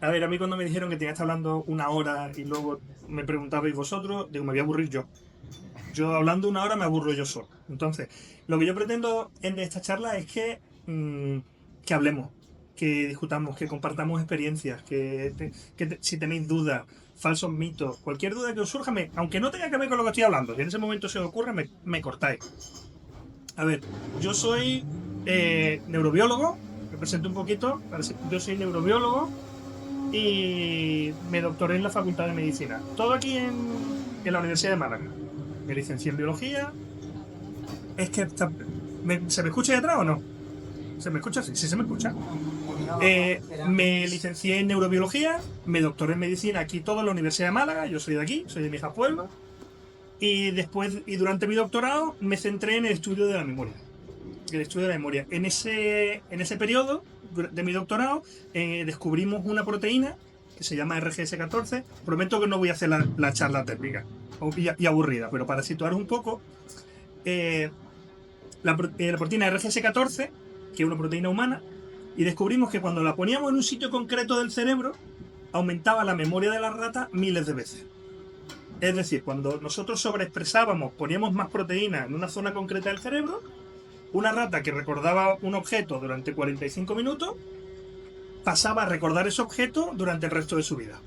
A ver, a mí cuando me dijeron que tenía que estar hablando una hora y luego me preguntabais vosotros, digo, me voy a aburrir yo. Yo hablando una hora me aburro yo solo. Entonces, lo que yo pretendo en esta charla es que hablemos, que discutamos, que compartamos experiencias, si tenéis dudas, falsos mitos, cualquier duda que os surja, aunque no tenga que ver con lo que estoy hablando, si en ese momento se os ocurre, me cortáis. A ver, yo soy neurobiólogo, me presento un poquito, yo soy neurobiólogo y me doctoré en la Facultad de Medicina. Todo aquí en la Universidad de Málaga. Me licencié en biología. Es que ¿se me escucha de atrás o no? ¿Se me escucha? Sí, sí se me escucha. Me licencié en neurobiología, me doctoré en medicina aquí todo en la Universidad de Málaga. Yo soy de aquí, soy de mi hija pueblo. Y durante mi doctorado me centré en el estudio de la memoria. El estudio de la memoria. En ese periodo de mi doctorado descubrimos una proteína que se llama RGS14. Prometo que no voy a hacer la charla técnica y aburrida, pero para situaros un poco, eh, la proteína RGS14, que es una proteína humana, y descubrimos que cuando la poníamos en un sitio concreto del cerebro, aumentaba la memoria de la rata miles de veces. Es decir, cuando nosotros sobreexpresábamos, poníamos más proteína en una zona concreta del cerebro, una rata que recordaba un objeto durante 45 minutos pasaba a recordar ese objeto durante el resto de su vida.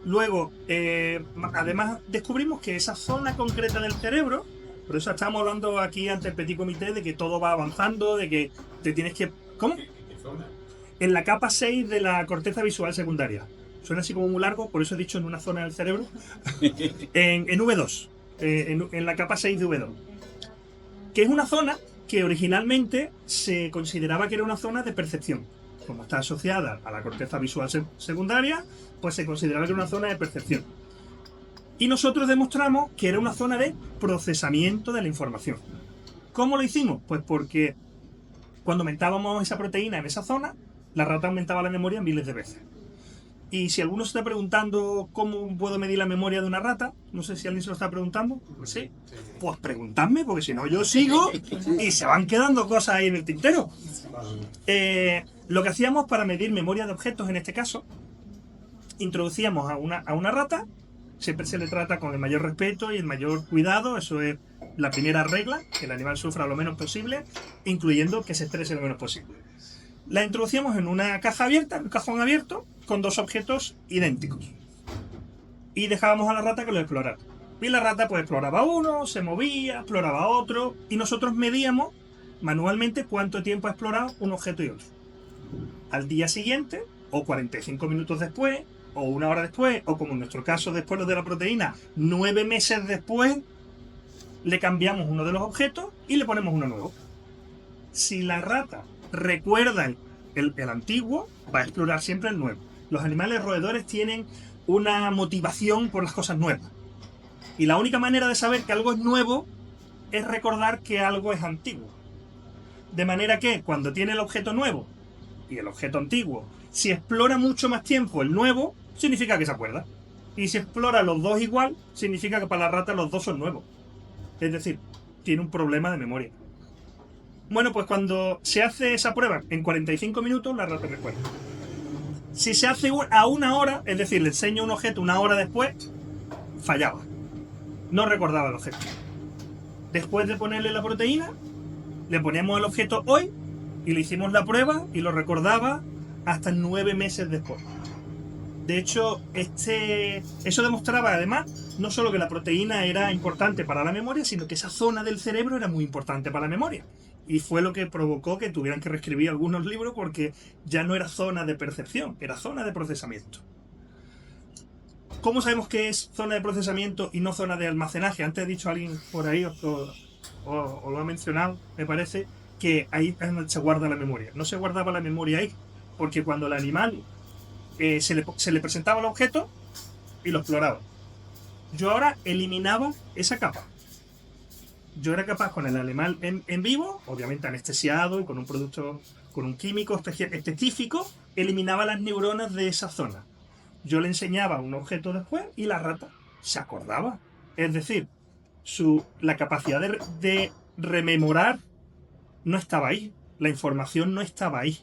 Luego, además descubrimos que esa zona concreta del cerebro, por eso estamos hablando aquí ante el petit comité de que todo va avanzando, de que te tienes que... ¿Cómo? En la capa 6 de la corteza visual secundaria. Suena así como muy largo, por eso he dicho en una zona del cerebro. en V2, en la capa 6 de V2. Que es una zona que originalmente se consideraba que era una zona de percepción. Como está asociada a la corteza visual secundaria, pues se consideraba que era una zona de percepción. Y nosotros demostramos que era una zona de procesamiento de la información. ¿Cómo lo hicimos? Pues porque cuando aumentábamos esa proteína en esa zona, la rata aumentaba la memoria miles de veces. Y si alguno se está preguntando cómo puedo medir la memoria de una rata, no sé si alguien se lo está preguntando, pues sí, pues preguntadme, porque si no yo sigo y se van quedando cosas ahí en el tintero. Lo que hacíamos para medir memoria de objetos, en este caso, introducíamos a una rata, siempre se le trata con el mayor respeto y el mayor cuidado, eso es la primera regla, que el animal sufra lo menos posible, incluyendo que se estrese lo menos posible. La introducíamos en una caja abierta, un cajón abierto, con dos objetos idénticos. Y dejábamos a la rata que lo explorara. Y la rata pues exploraba uno, se movía, exploraba otro, y nosotros medíamos manualmente cuánto tiempo ha explorado un objeto y otro. Al día siguiente, o 45 minutos después, o una hora después, o como en nuestro caso después lo de la proteína, 9 meses después, le cambiamos uno de los objetos y le ponemos uno nuevo. Si la rata recuerda el antiguo, va a explorar siempre el nuevo. Los animales roedores tienen una motivación por las cosas nuevas. Y la única manera de saber que algo es nuevo es recordar que algo es antiguo. De manera que cuando tiene el objeto nuevo y el objeto antiguo, si explora mucho más tiempo el nuevo, significa que se acuerda. Y si explora los dos igual, significa que para la rata los dos son nuevos. Es decir, tiene un problema de memoria. Bueno, pues cuando se hace esa prueba en 45 minutos, la rata recuerda. Si se hace a una hora, es decir, le enseño un objeto una hora después, fallaba. No recordaba el objeto. Después de ponerle la proteína, le poníamos el objeto hoy y le hicimos la prueba y lo recordaba hasta 9 meses después. De hecho, eso demostraba además no solo que la proteína era importante para la memoria, sino que esa zona del cerebro era muy importante para la memoria. Y fue lo que provocó que tuvieran que reescribir algunos libros porque ya no era zona de percepción, era zona de procesamiento. ¿Cómo sabemos que es zona de procesamiento y no zona de almacenaje? Antes he dicho a alguien por ahí, os lo ha mencionado, me parece, que ahí es donde se guarda la memoria. No se guardaba la memoria ahí, porque cuando el animal se le presentaba el objeto y lo exploraba. Yo ahora eliminaba esa capa. Yo era capaz con el animal en vivo, obviamente anestesiado y con un producto, con un químico específico, eliminaba las neuronas de esa zona. Yo le enseñaba un objeto después y la rata se acordaba. Es decir, la capacidad de rememorar no estaba ahí. La información no estaba ahí.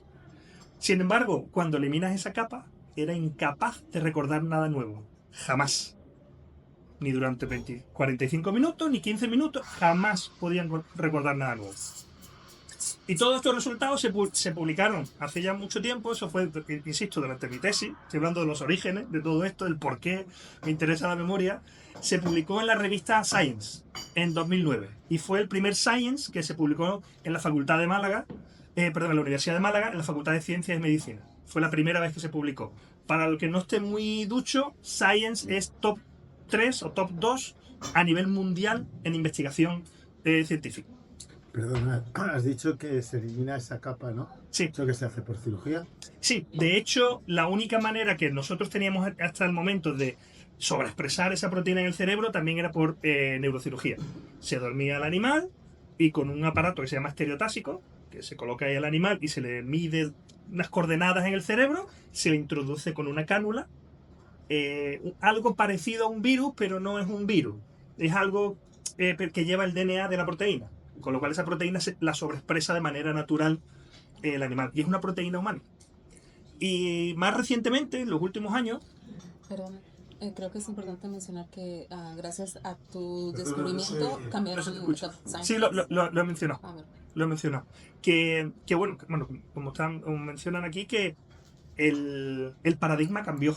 Sin embargo, cuando eliminas esa capa, era incapaz de recordar nada nuevo. Jamás. Ni durante 45 minutos, ni 15 minutos, jamás podían recordar nada nuevo. Y todos estos resultados se publicaron hace ya mucho tiempo. Eso fue, insisto, durante mi tesis. Estoy hablando de los orígenes de todo esto, del por qué me interesa la memoria. Se publicó en la revista Science en 2009 y fue el primer Science que se publicó en la Facultad de Málaga, en la Universidad de Málaga, en la Facultad de Ciencias y Medicina. Fue la primera vez que se publicó. Para el que no esté muy ducho, Science es top 3 o top 2 a nivel mundial en investigación científica. Perdona, has dicho que se elimina esa capa, ¿no? Sí. ¿Eso que se hace por cirugía? Sí, de hecho, la única manera que nosotros teníamos hasta el momento de sobreexpresar esa proteína en el cerebro también era por neurocirugía. Se dormía al animal y con un aparato que se llama estereotásico, que se coloca ahí al animal y se le mide unas coordenadas en el cerebro, se le introduce con una cánula, algo parecido a un virus, pero no es un virus. Es algo que lleva el DNA de la proteína, con lo cual esa proteína la sobreexpresa de manera natural el animal. Y es una proteína humana. Y más recientemente, en los últimos años... Perdón, creo que es importante mencionar que gracias a tu descubrimiento cambiaron mucho. Sí, lo he mencionado. Lo he mencionado. Que bueno, como mencionan aquí, que el paradigma cambió.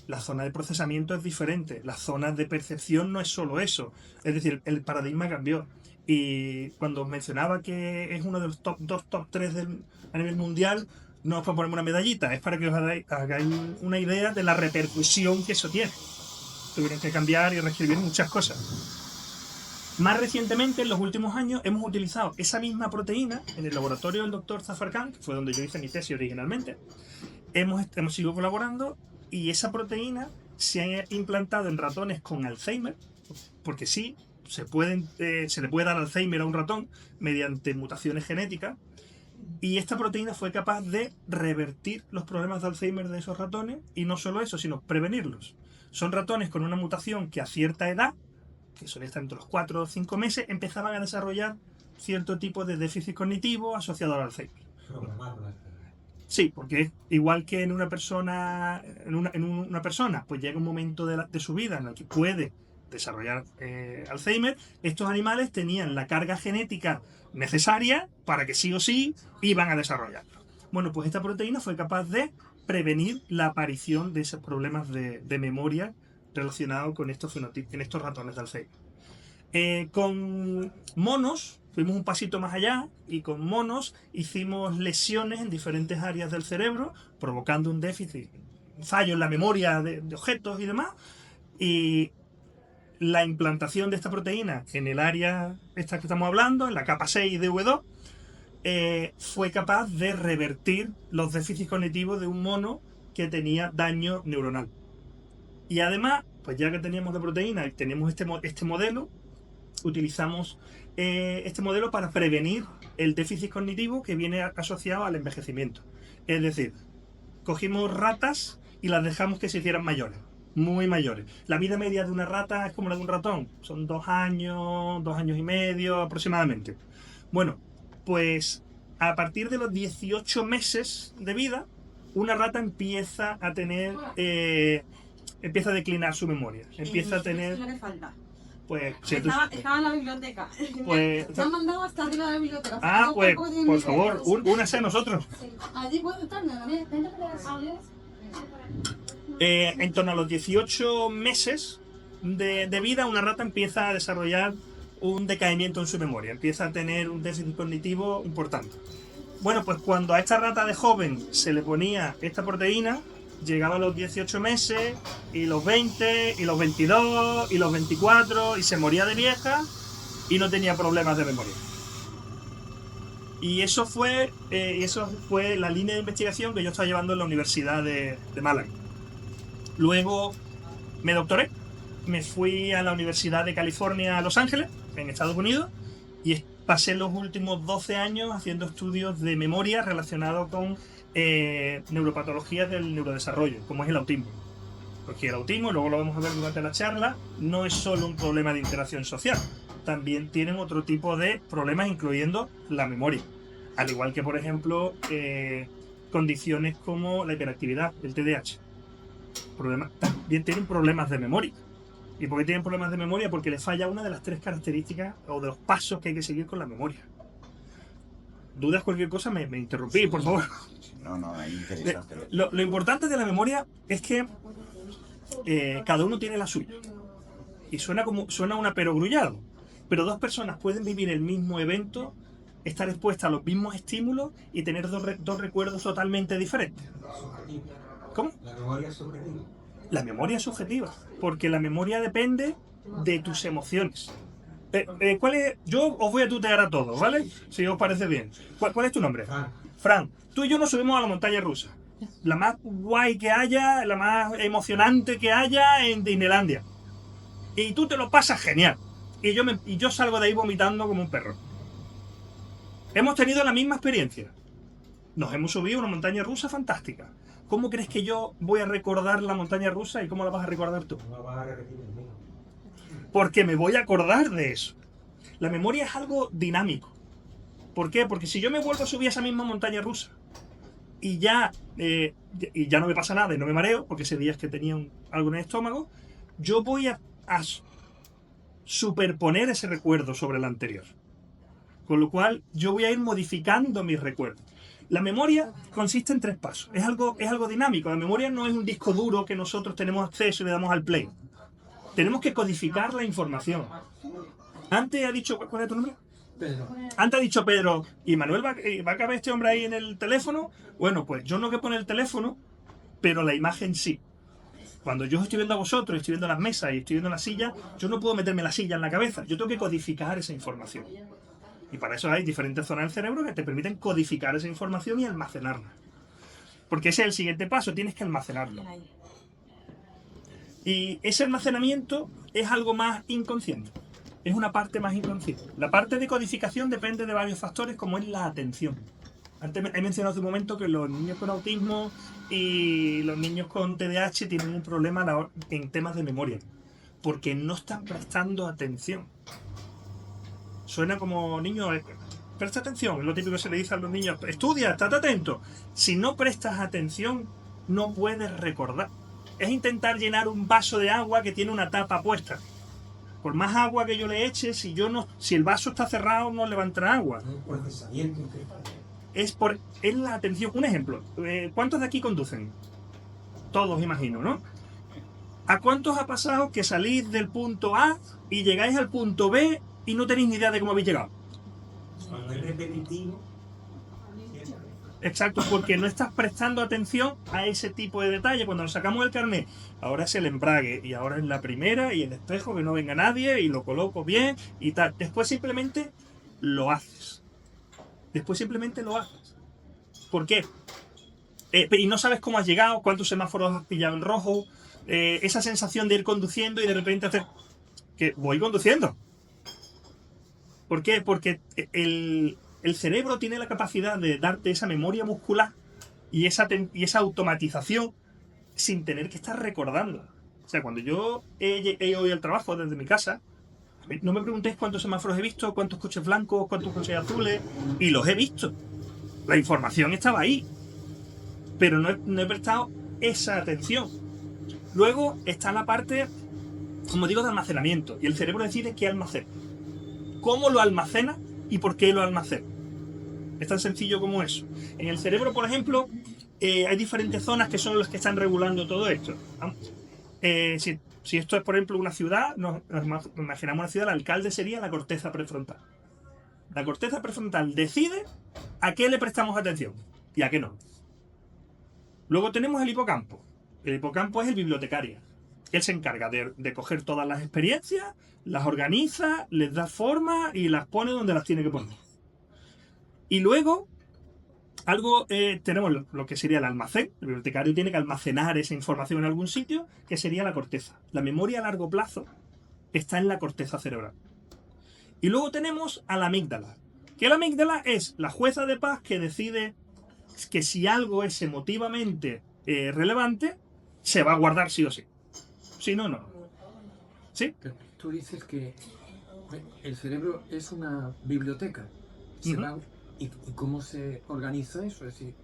La zona de procesamiento es diferente. La zona de percepción no es solo eso. Es decir, el paradigma cambió. Y cuando os mencionaba que es uno de los top 2, top 3 a nivel mundial, no es para ponerme una medallita, es para que os hagáis una idea de la repercusión que eso tiene. Tuvieron que cambiar y reescribir muchas cosas. Más recientemente, en los últimos años, hemos utilizado esa misma proteína en el laboratorio del Dr. Zafar Khan, que fue donde yo hice mi tesis originalmente. Hemos seguido colaborando y esa proteína se ha implantado en ratones con Alzheimer, porque sí, se le puede dar Alzheimer a un ratón mediante mutaciones genéticas, y esta proteína fue capaz de revertir los problemas de Alzheimer de esos ratones, y no solo eso, sino prevenirlos. Son ratones con una mutación que a cierta edad, que solía estar entre los 4 o 5 meses, empezaban a desarrollar cierto tipo de déficit cognitivo asociado al Alzheimer. Sí, porque igual que en una persona, pues llega un momento de su vida en el que puede desarrollar Alzheimer, estos animales tenían la carga genética necesaria para que sí o sí iban a desarrollarlo. Bueno, pues esta proteína fue capaz de prevenir la aparición de esos problemas de memoria relacionados con estos fenotipos, en estos ratones de Alzheimer. Con monos fuimos un pasito más allá y con monos hicimos lesiones en diferentes áreas del cerebro, provocando un déficit, un fallo en la memoria de objetos y demás. Y la implantación de esta proteína en el área esta que estamos hablando, en la capa 6 de V2, fue capaz de revertir los déficits cognitivos de un mono que tenía daño neuronal. Y además, pues ya que teníamos la proteína y teníamos este modelo, utilizamos este modelo para prevenir el déficit cognitivo que viene asociado al envejecimiento. Es decir, cogimos ratas y las dejamos que se hicieran mayores, muy mayores. La vida media de una rata es como la de un ratón, son 2 años, 2 años y medio aproximadamente. Bueno, pues a partir de los 18 meses de vida, una rata empieza a tener, empieza a declinar su memoria, empieza a tener... Pues, estaba en la biblioteca. Pues, te han mandado hasta arriba de la biblioteca. Pues, por favor, únase a nosotros. Allí puedo estar, en torno a los 18 meses de vida, una rata empieza a desarrollar un decaimiento en su memoria, empieza a tener un déficit cognitivo importante. Bueno, pues cuando a esta rata de joven se le ponía esta proteína, llegaba a los 18 meses, y los 20, y los 22, y los 24, y se moría de vieja, y no tenía problemas de memoria. Y eso fue la línea de investigación que yo estaba llevando en la Universidad de Málaga. Luego me doctoré, me fui a la Universidad de California a Los Ángeles, en Estados Unidos, y pasé los últimos 12 años haciendo estudios de memoria relacionados con neuropatologías del neurodesarrollo, como es el autismo. Porque el autismo, luego lo vamos a ver durante la charla, no es solo un problema de interacción social, también tienen otro tipo de problemas, incluyendo la memoria. Al igual que, por ejemplo, condiciones como la hiperactividad, el TDAH. También tienen problemas de memoria. ¿Y por qué tienen problemas de memoria? Porque les falla una de las 3 características o de los pasos que hay que seguir con la memoria. ¿Dudas cualquier cosa? Me interrumpí, por favor. No, es interesante. Lo importante de la memoria es que cada uno tiene la suya. Y suena una perogrullado. Pero 2 personas pueden vivir el mismo evento, estar expuestas a los mismos estímulos y tener dos recuerdos totalmente diferentes. ¿Cómo? La memoria es subjetiva. La memoria es subjetiva, porque la memoria depende de tus emociones. Yo os voy a tutear a todos, ¿vale? Si os parece bien. ¿Cuál es tu nombre? Fran. Tú y yo nos subimos a la montaña rusa. La más guay que haya, la más emocionante que haya en Disneylandia. Y tú te lo pasas genial. Y yo salgo de ahí vomitando como un perro. Hemos tenido la misma experiencia. Nos hemos subido a una montaña rusa fantástica. ¿Cómo crees que yo voy a recordar la montaña rusa y cómo la vas a recordar tú? No vas a repetir el mismo. Porque me voy a acordar de eso. La memoria es algo dinámico. ¿Por qué? Porque si yo me vuelvo a subir a esa misma montaña rusa y ya no me pasa nada y no me mareo, porque ese día es que tenía algo en el estómago, yo voy a superponer ese recuerdo sobre el anterior. Con lo cual, yo voy a ir modificando mis recuerdos. La memoria consiste en 3 pasos. Es algo dinámico. La memoria no es un disco duro que nosotros tenemos acceso y le damos al play. Tenemos que codificar la información. Antes ha dicho... ¿Cuál es tu nombre? Pedro. Antes ha dicho Pedro, ¿y Manuel va a caber este hombre ahí en el teléfono? Bueno, pues yo no que poner el teléfono, pero la imagen sí. Cuando yo estoy viendo a vosotros, estoy viendo las mesas y estoy viendo la silla, yo no puedo meterme la silla en la cabeza. Yo tengo que codificar esa información. Y para eso hay diferentes zonas del cerebro que te permiten codificar esa información y almacenarla. Porque ese es el siguiente paso, tienes que almacenarlo. Y ese almacenamiento es algo más inconsciente. Es una parte más inconsciente. La parte de codificación depende de varios factores, como es la atención. Antes he mencionado hace un momento que los niños con autismo y los niños con TDAH tienen un problema en temas de memoria. Porque no están prestando atención. Suena como, niño, presta atención. Es lo típico que se le dice a los niños. Estudia, estate atento. Si no prestas atención, no puedes recordar. Es intentar llenar un vaso de agua que tiene una tapa puesta. Por más agua que yo le eche, si el vaso está cerrado, no le va a entrar agua. Un procesamiento increíble. Es la atención. Un ejemplo. ¿Cuántos de aquí conducen? Todos, imagino, ¿no? ¿A cuántos ha pasado que salís del punto A y llegáis al punto B y no tenéis ni idea de cómo habéis llegado? Cuando es repetitivo. Exacto, porque no estás prestando atención a ese tipo de detalle. Cuando nos sacamos el carnet, ahora es el embrague, y ahora es la primera, y el espejo, que no venga nadie, y lo coloco bien, y tal. Después simplemente lo haces. ¿Por qué? Y no sabes cómo has llegado, cuántos semáforos has pillado en rojo, esa sensación de ir conduciendo y de repente hacer que voy conduciendo. ¿Por qué? Porque el cerebro tiene la capacidad de darte esa memoria muscular y esa automatización sin tener que estar recordando. O sea, cuando yo he ido al trabajo desde mi casa, no me preguntéis cuántos semáforos he visto, cuántos coches blancos, cuántos coches azules, y los he visto. La información estaba ahí, pero no he prestado esa atención. Luego está la parte, como digo, de almacenamiento, y el cerebro decide qué almacena, cómo lo almacena y por qué lo almacena. Es tan sencillo como eso. En el cerebro, por ejemplo, hay diferentes zonas que son las que están regulando todo esto. Si esto es, por ejemplo, una ciudad, nos imaginamos una ciudad, el alcalde sería la corteza prefrontal. La corteza prefrontal decide a qué le prestamos atención y a qué no. Luego tenemos el hipocampo. El hipocampo es el bibliotecario. Él se encarga de coger todas las experiencias, las organiza, les da forma y las pone donde las tiene que poner. Y luego, tenemos lo que sería el almacén. El bibliotecario tiene que almacenar esa información en algún sitio, que sería la corteza. La memoria a largo plazo está en la corteza cerebral. Y luego tenemos a la amígdala. Que la amígdala es la jueza de paz que decide que si algo es emotivamente relevante, se va a guardar sí o sí. Si no, no. ¿Sí? Tú dices que el cerebro es una biblioteca. ¿Y cómo se organiza eso? Es decir,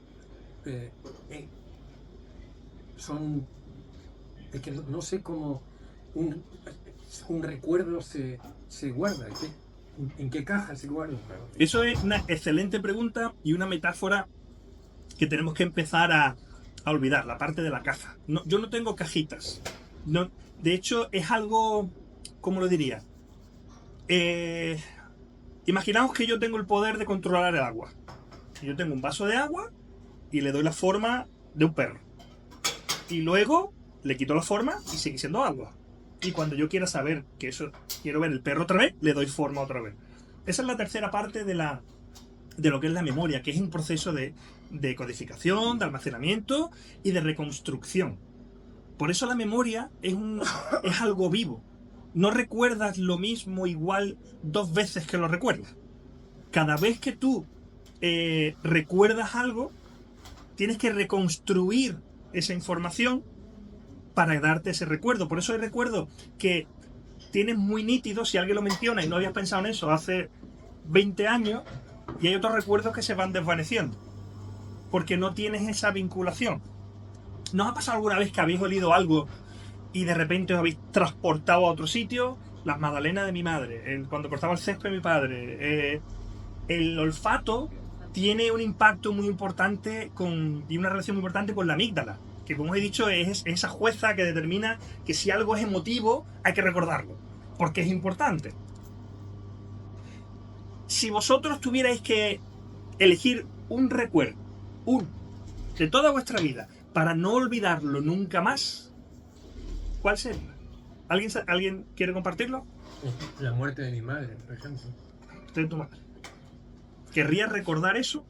son... Es que no sé cómo un recuerdo se guarda. ¿En qué caja se guarda? Eso es una excelente pregunta y una metáfora que tenemos que empezar a olvidar, la parte de la caja. No, yo no tengo cajitas. No, de hecho, es algo... ¿Cómo lo diría? Imaginaos que yo tengo el poder de controlar el agua. Yo tengo un vaso de agua y le doy la forma de un perro. Y luego le quito la forma y sigue siendo agua. Y cuando yo quiera saber que eso, quiero ver el perro otra vez, le doy forma otra vez. Esa es la tercera parte de lo que es la memoria, que es un proceso de codificación, de almacenamiento y de reconstrucción. Por eso la memoria es algo vivo. No recuerdas lo mismo igual 2 veces que lo recuerdas. Cada vez que tú recuerdas algo, tienes que reconstruir esa información para darte ese recuerdo. Por eso hay recuerdos que tienes muy nítidos, si alguien lo menciona y no habías pensado en eso hace 20 años, y hay otros recuerdos que se van desvaneciendo, porque no tienes esa vinculación. ¿No os ha pasado alguna vez que habéis olido algo y de repente os habéis transportado a otro sitio? Las magdalenas de mi madre, cuando cortaba el césped de mi padre. El olfato tiene un impacto muy importante y una relación muy importante con la amígdala, que como he dicho es esa jueza que determina que si algo es emotivo hay que recordarlo, porque es importante. Si vosotros tuvierais que elegir un recuerdo, de toda vuestra vida, para no olvidarlo nunca más, ¿cuál sería? ¿Alguien quiere compartirlo? La muerte de mi madre, por ejemplo. De tu madre. ¿Querrías recordar eso?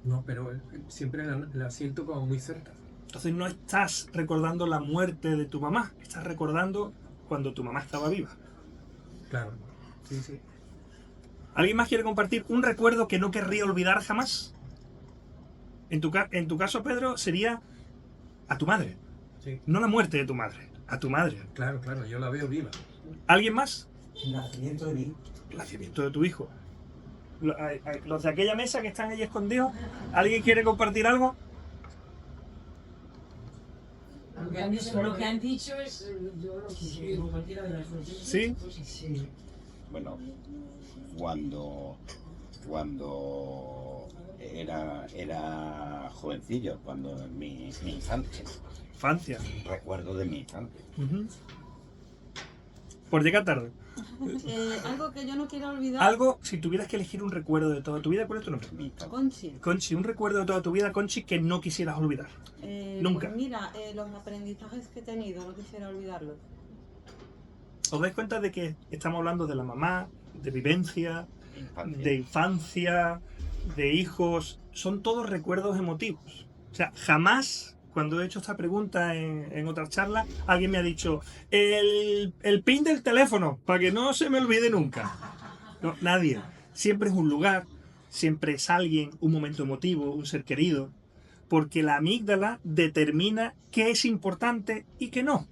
No, pero siempre la siento como muy cerca. Entonces no estás recordando la muerte de tu mamá, estás recordando cuando tu mamá estaba viva. Claro, sí, sí. ¿Alguien más quiere compartir un recuerdo que no querría olvidar jamás? En tu caso, Pedro, sería a tu madre. Sí. No la muerte de tu madre, a tu madre. Claro, yo la veo viva. ¿Alguien más? El nacimiento de mi hijo. El nacimiento de tu hijo. Los de aquella mesa que están ahí escondidos, ¿alguien quiere compartir algo? Lo que han dicho es. Yo lo quisiera cualquiera de las dos. ¿Sí? Sí. Bueno, cuando era jovencillo, cuando en mi infancia, Infancia. recuerdo de mi infancia. Por llegar tarde. Algo que yo no quiero olvidar. Algo, si tuvieras que elegir un recuerdo de toda tu vida, ¿cuál es tu nombre? Mi infancia. Conchi. Conchi, un recuerdo de toda tu vida, Conchi, que no quisieras olvidar. Nunca. Pues mira, los aprendizajes que he tenido, no quisiera olvidarlos. ¿Os dais cuenta de que estamos hablando de la mamá, de vivencia, Infancia. de infancia, de hijos? Son todos recuerdos emotivos. O sea, jamás, cuando he hecho esta pregunta en otras charlas, alguien me ha dicho el pin del teléfono, para que no se me olvide nunca. No, nadie. Siempre es un lugar, siempre es alguien, un momento emotivo, un ser querido, porque la amígdala determina qué es importante y qué no.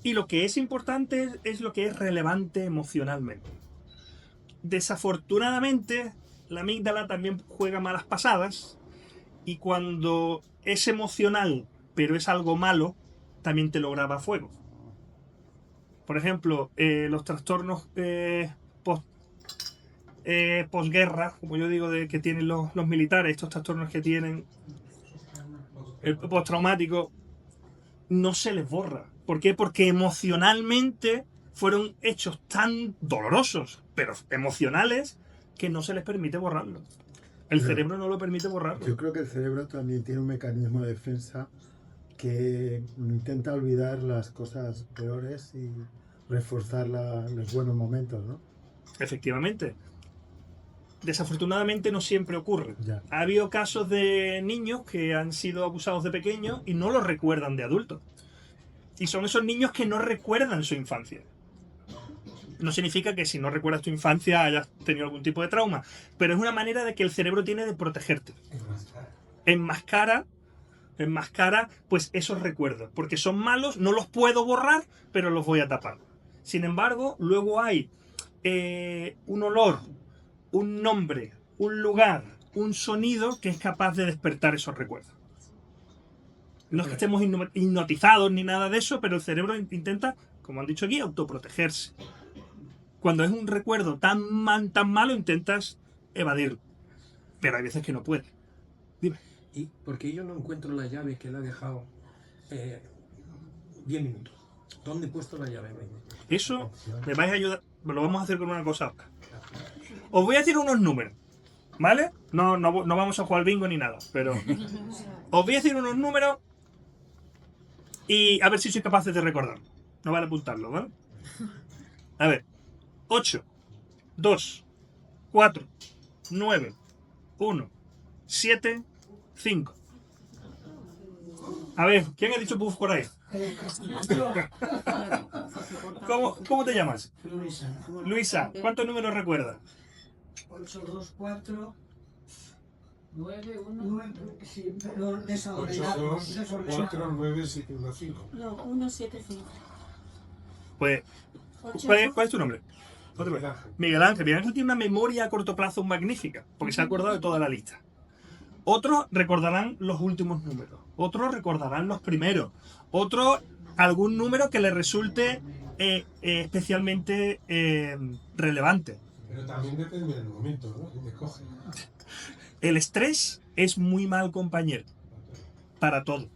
Y lo que es importante es lo que es relevante emocionalmente. Desafortunadamente, la amígdala también juega malas pasadas, y cuando es emocional, pero es algo malo, también te lo graba a fuego. Por ejemplo, los trastornos posguerra, como yo digo, que tienen los militares, estos trastornos que tienen, el postraumático, no se les borra. ¿Por qué? Porque emocionalmente fueron hechos tan dolorosos, pero emocionales, que no se les permite borrarlo. El cerebro no lo permite borrarlo. Yo creo que el cerebro también tiene un mecanismo de defensa que intenta olvidar las cosas peores y reforzar los buenos momentos, ¿no? Efectivamente. Desafortunadamente no siempre ocurre. Ya. Ha habido casos de niños que han sido abusados de pequeños y no lo recuerdan de adultos. Y son esos niños que no recuerdan su infancia. No significa que si no recuerdas tu infancia hayas tenido algún tipo de trauma, pero es una manera de que el cerebro tiene de protegerte. Enmascara pues esos recuerdos, porque son malos, no los puedo borrar, pero los voy a tapar. Sin embargo, luego hay un olor, un nombre, un lugar, un sonido que es capaz de despertar esos recuerdos. No es que estemos hipnotizados ni nada de eso, pero el cerebro intenta, como han dicho aquí, autoprotegerse. Cuando es un recuerdo tan malo, intentas evadirlo. Pero hay veces que no puedes. Dime. ¿Y por qué yo no encuentro la llave que la he dejado 10 minutos? ¿Dónde he puesto la llave? Eso me vais a ayudar. Lo vamos a hacer con una cosa ahora. Os voy a decir unos números, ¿vale? No vamos a jugar al bingo ni nada, pero os voy a decir unos números y a ver si sois capaces de recordar. No vale apuntarlo, ¿vale? A ver. 8, 2, 4, 9, 1, 7, 5. A ver, ¿quién ha dicho puff por ahí? ¿Cómo te llamas? Luisa. Luisa, ¿cuántos números recuerdas? 8, 2, 4, 9, 1. 9, sí, pero 8, desordenado. 2, 4, 9, 7, 1, 5. No, 1, 7, 5. Pues, 8. ¿cuál es tu nombre? Miguel Ángel. Miguel Ángel tiene una memoria a corto plazo magnífica, porque se ha acordado de toda la lista. Otros recordarán los últimos números, otros recordarán los primeros, otros algún número que le resulte especialmente relevante. Pero también depende del momento, ¿no? Que te coge. El estrés es muy mal compañero para todo,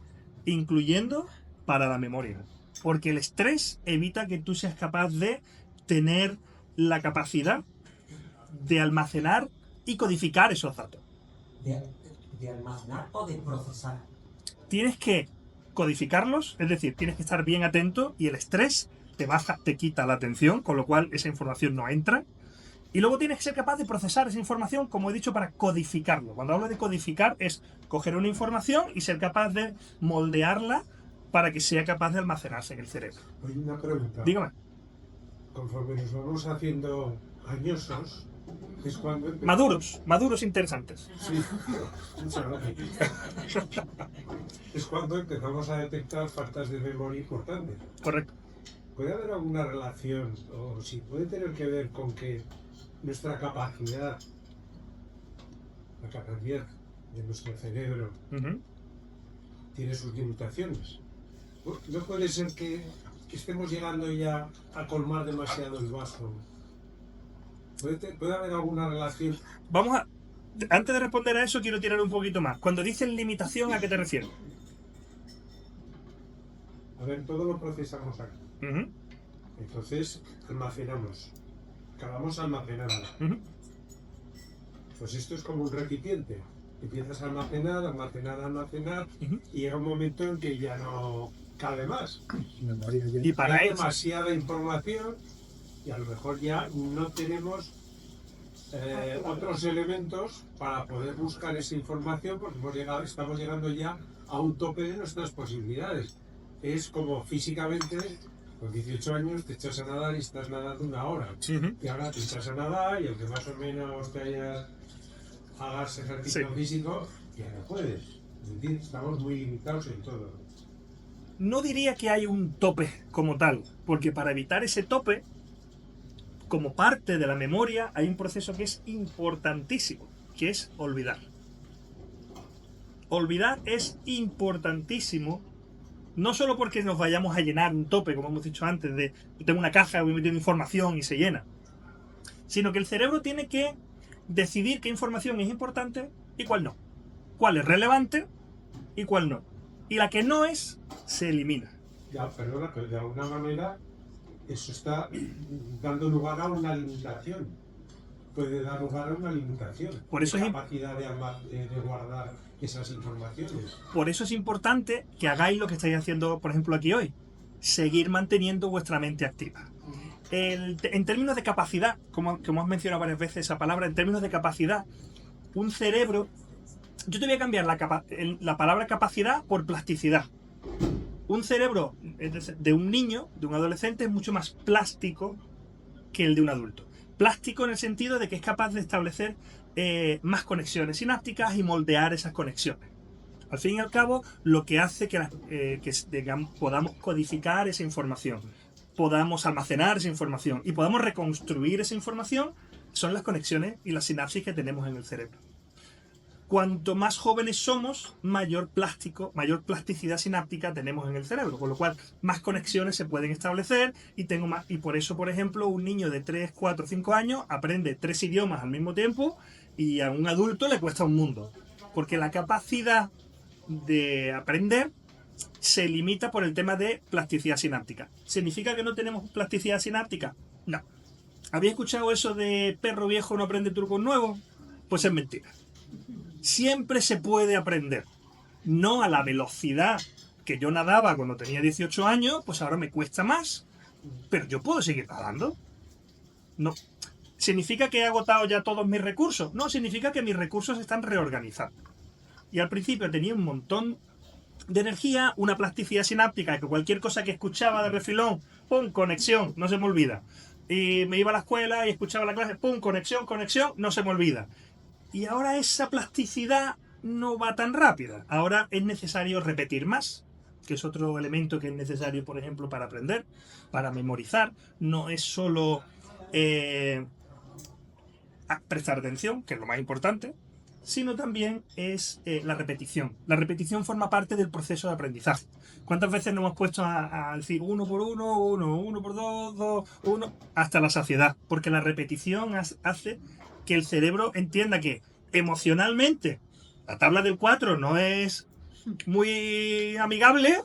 incluyendo para la memoria. Porque el estrés evita que tú seas capaz de tener la capacidad de almacenar y codificar esos datos. De almacenar o de procesar. Tienes que codificarlos, es decir, tienes que estar bien atento y el estrés te baja, te quita la atención, con lo cual esa información no entra. Y luego tienes que ser capaz de procesar esa información, como he dicho, para codificarlo. Cuando hablo de codificar es coger una información y ser capaz de moldearla para que sea capaz de almacenarse en el cerebro. Oye, una pregunta. Dígame. Conforme nos vamos haciendo añosos, es cuando Maduros interesantes. Sí, muchas gracias. Es cuando empezamos a detectar faltas de memoria importantes. Correcto. ¿Puede haber alguna relación, o si puede tener que ver con que nuestra capacidad, la capacidad de nuestro cerebro, tiene sus limitaciones? ¿No puede ser que estemos llegando ya a colmar demasiado el vaso? ¿Puede haber alguna relación? Vamos a... Antes de responder a eso, quiero tirar un poquito más. Cuando dices limitación, ¿a qué te refieres? A ver, todo lo procesamos aquí. Entonces, almacenamos. Acabamos almacenando. Pues esto es como un recipiente. Empiezas a almacenar, y llega un momento en que ya no cabe más. Y para hay eso... demasiada información y a lo mejor ya no tenemos otros elementos para poder buscar esa información porque estamos llegando ya a un tope de nuestras posibilidades. Es como físicamente, con 18 años te echas a nadar y estás nadando una hora. Y ahora te echas a nadar y aunque más o menos hagas ejercicio físico, ya no puedes. Es decir, estamos muy limitados en todo. No diría que hay un tope como tal, porque para evitar ese tope, como parte de la memoria, hay un proceso que es importantísimo, que es olvidar. Olvidar es importantísimo, no solo porque nos vayamos a llenar un tope, como hemos dicho antes, de tengo una caja, voy metiendo información y se llena, sino que el cerebro tiene que decidir qué información es importante y cuál no, cuál es relevante y cuál no. Y la que no es, se elimina. Ya, perdona, pero de alguna manera eso está dando lugar a una limitación. Puede dar lugar a una limitación. Por eso de capacidad de guardar esas informaciones. Por eso es importante que hagáis lo que estáis haciendo, por ejemplo, aquí hoy. Seguir manteniendo vuestra mente activa. En términos de capacidad, como has mencionado varias veces esa palabra, en términos de capacidad, un cerebro... Yo te voy a cambiar la palabra capacidad por plasticidad. Un cerebro de un niño, de un adolescente, es mucho más plástico que el de un adulto. Plástico en el sentido de que es capaz de establecer más conexiones sinápticas y moldear esas conexiones. Al fin y al cabo, lo que hace que digamos, podamos codificar esa información, podamos almacenar esa información y podamos reconstruir esa información son las conexiones y las sinapsis que tenemos en el cerebro. cuanto más jóvenes somos, mayor plasticidad sináptica tenemos en el cerebro, con lo cual más conexiones se pueden establecer y tengo más. Y por eso, por ejemplo, un niño de 3, 4, 5 años aprende 3 idiomas al mismo tiempo y a un adulto le cuesta un mundo. Porque la capacidad de aprender se limita por el tema de plasticidad sináptica. ¿Significa que no tenemos plasticidad sináptica? No. ¿Había escuchado eso de perro viejo no aprende trucos nuevos? Pues es mentira. Siempre se puede aprender. No a la velocidad que yo nadaba cuando tenía 18 años, pues ahora me cuesta más. Pero yo puedo seguir nadando. No. ¿Significa que he agotado ya todos mis recursos? No, significa que mis recursos se están reorganizando. Y al principio tenía un montón de energía, una plasticidad sináptica, que cualquier cosa que escuchaba de refilón, ¡pum!, conexión, no se me olvida. Y me iba a la escuela y escuchaba la clase, ¡pum!, conexión, no se me olvida. Y ahora esa plasticidad no va tan rápida. Ahora es necesario repetir más, que es otro elemento que es necesario, por ejemplo, para aprender, para memorizar. No es solo prestar atención, que es lo más importante, sino también es la repetición. La repetición forma parte del proceso de aprendizaje. ¿Cuántas veces nos hemos puesto a decir 1 por 1, 1 por 2, 2, 1, hasta la saciedad? Porque la repetición hace que el cerebro entienda que emocionalmente la tabla del 4 no es muy amigable,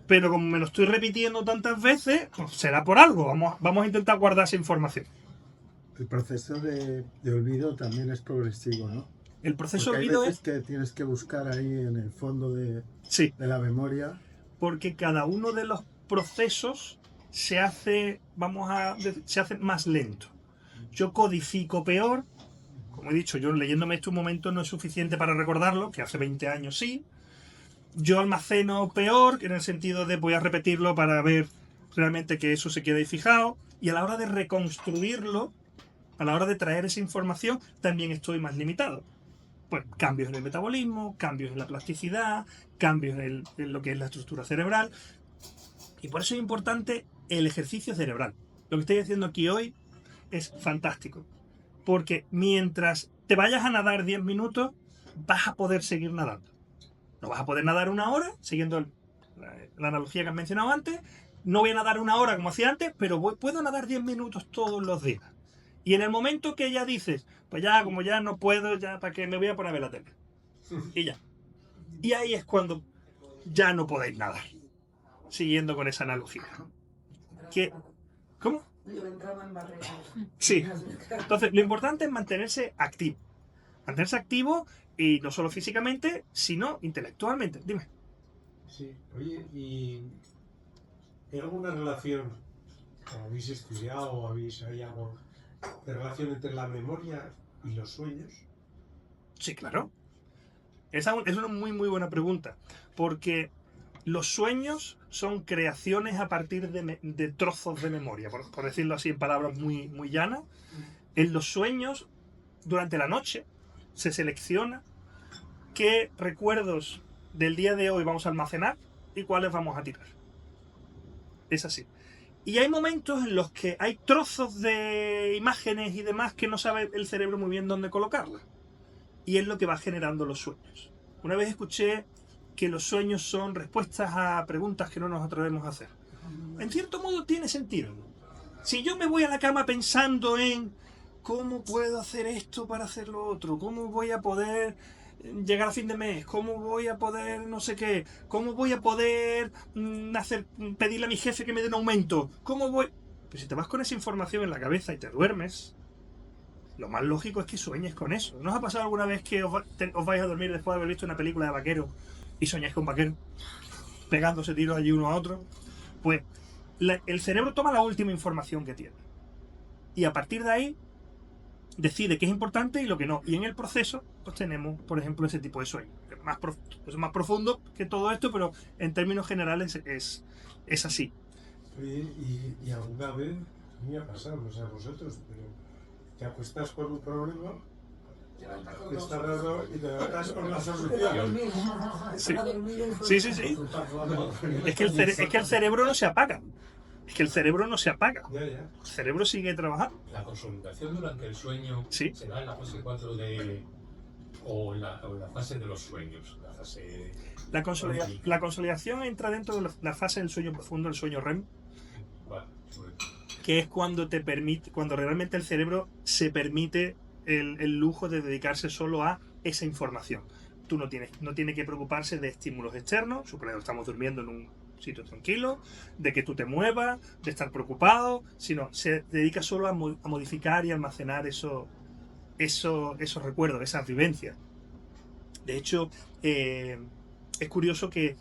pero como me lo estoy repitiendo tantas veces, pues será por algo. Vamos a intentar guardar esa información. El proceso de olvido también es progresivo, ¿no? El proceso de Porque olvido hay es... veces que tienes que buscar ahí en el fondo de Sí, la memoria. porque cada uno de los procesos se hace más lento. Yo codifico peor. Como he dicho, yo leyéndome esto un momento no es suficiente para recordarlo, que hace 20 años sí. Yo almaceno peor, en el sentido de voy a repetirlo para ver realmente que eso se quede ahí fijado. Y a la hora de reconstruirlo, a la hora de traer esa información, también estoy más limitado. Pues cambios en el metabolismo, cambios en la plasticidad, cambios en lo que es la estructura cerebral. Y por eso es importante el ejercicio cerebral. Lo que estoy haciendo aquí hoy es fantástico. Porque mientras te vayas a nadar 10 minutos, vas a poder seguir nadando. No vas a poder nadar 1 hora, siguiendo la analogía que has mencionado antes. No voy a nadar 1 hora como hacía antes, pero puedo nadar 10 minutos todos los días. Y en el momento que ya dices, pues ya, como ya no puedo, ya para qué me voy a poner a ver la tele. Y ya. Y ahí es cuando ya no podéis nadar. Siguiendo con esa analogía. ¿Cómo? Sí. Entonces, lo importante es mantenerse activo. Mantenerse activo y no solo físicamente, sino intelectualmente. Dime. Sí, oye, ¿y hay alguna relación, o habéis estudiado, o hay algo de relación entre la memoria y los sueños? Sí, claro. Esa es una muy, muy buena pregunta. Porque los sueños son creaciones a partir de trozos de memoria, por decirlo así en palabras muy, muy llanas. En los sueños, durante la noche, se selecciona qué recuerdos del día de hoy vamos a almacenar y cuáles vamos a tirar. Es así. Y hay momentos en los que hay trozos de imágenes y demás que no sabe el cerebro muy bien dónde colocarlas. Y es lo que va generando los sueños. Una vez escuché que los sueños son respuestas a preguntas que no nos atrevemos a hacer. En cierto modo tiene sentido. Si yo me voy a la cama pensando en cómo puedo hacer esto para hacer lo otro, cómo voy a poder llegar a fin de mes, cómo voy a poder no sé qué, cómo voy a poder pedirle a mi jefe que me dé un aumento, cómo voy... Pues si te vas con esa información en la cabeza y te duermes, lo más lógico es que sueñes con eso. ¿No os ha pasado alguna vez que os vais a dormir después de haber visto una película de vaqueros y soñáis con vaqueros pegándose tiros allí uno a otro? Pues el cerebro toma la última información que tiene y a partir de ahí decide qué es importante y lo que no. Y en el proceso pues tenemos, por ejemplo, ese tipo de sueño. Es más profundo que todo esto, pero en términos generales es así. Oye, y alguna vez, a mí me ha pasado, no sé a vosotros, pero te acuestas con un problema, te está dando y te levantas con la solución. Sí. Es que el cerebro no se apaga. Es que el cerebro no se apaga. Ya. El cerebro sigue trabajando. La consolidación durante el sueño Sí. se da en la fase 4 de o en la fase de los sueños, la fase... La consolidación entra dentro de la fase del sueño profundo, el sueño REM, Vale, bueno. que es cuando cuando realmente el cerebro se permite el lujo de dedicarse solo a esa información. Tú no tienes que preocuparse de estímulos externos, suponemos que estamos durmiendo en un sitio tranquilo, de que tú te muevas, de estar preocupado, sino se dedica solo a modificar y almacenar esos recuerdos, esas vivencias. De hecho, es curioso que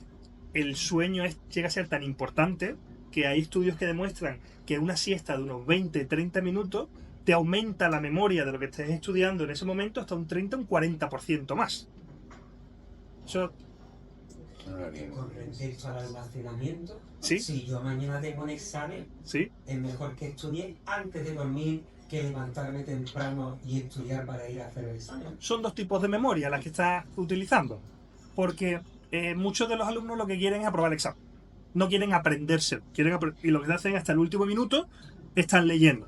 el sueño llega a ser tan importante que hay estudios que demuestran que una siesta de unos 20-30 minutos te aumenta la memoria de lo que estés estudiando en ese momento hasta un 30 o un 40% más. Eso, Con respecto al almacenamiento, ¿sí? si yo mañana tengo un examen, ¿Sí? es mejor que estudie antes de dormir que levantarme temprano y estudiar para ir a hacer el examen. Son dos tipos de memoria las que estás utilizando. Porque muchos de los alumnos lo que quieren es aprobar el examen. No quieren aprenderse. Y lo que hacen hasta el último minuto están leyendo.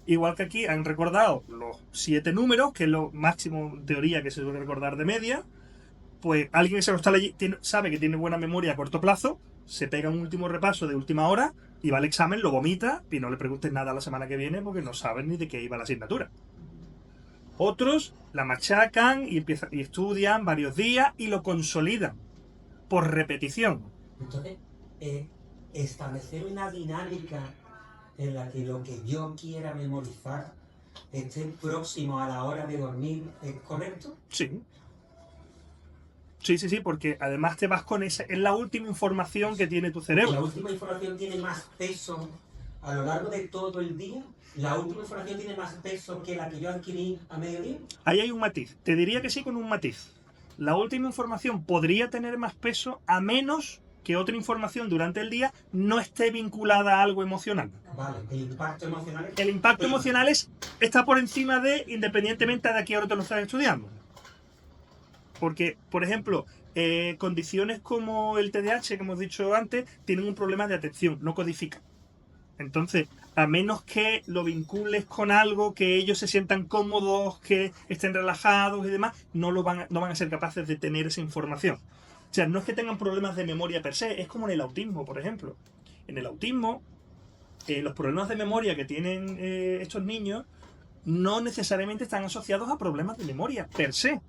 Igual que aquí han recordado los 7 números, que es lo máximo en teoría que se suele recordar de media. Pues alguien que se lo está leyendo sabe que tiene buena memoria a corto plazo, se pega un último repaso de última hora y va al examen, lo vomita y no le preguntes nada la semana que viene porque no saben ni de qué iba la asignatura. Otros la machacan y estudian varios días y lo consolidan por repetición. Entonces, establecer una dinámica en la que lo que yo quiera memorizar esté próximo a la hora de dormir, ¿es correcto? Sí. Sí, porque además te vas con esa... Es la última información que tiene tu cerebro. La última información tiene más peso a lo largo de todo el día. La última información tiene más peso que la que yo adquirí a mediodía. Ahí hay un matiz. Te diría que sí con un matiz. La última información podría tener más peso a menos que otra información durante el día no esté vinculada a algo emocional. Vale, el impacto emocional es... El impacto emocional está por encima de, independientemente de a qué hora te lo estás estudiando. Porque, por ejemplo, condiciones como el TDAH, que hemos dicho antes, tienen un problema de atención, no codifican. Entonces, a menos que lo vincules con algo, que ellos se sientan cómodos, que estén relajados y demás, no van a ser capaces de tener esa información. O sea, no es que tengan problemas de memoria per se, es como en el autismo, por ejemplo. En el autismo, los problemas de memoria que tienen estos niños no necesariamente están asociados a problemas de memoria per se,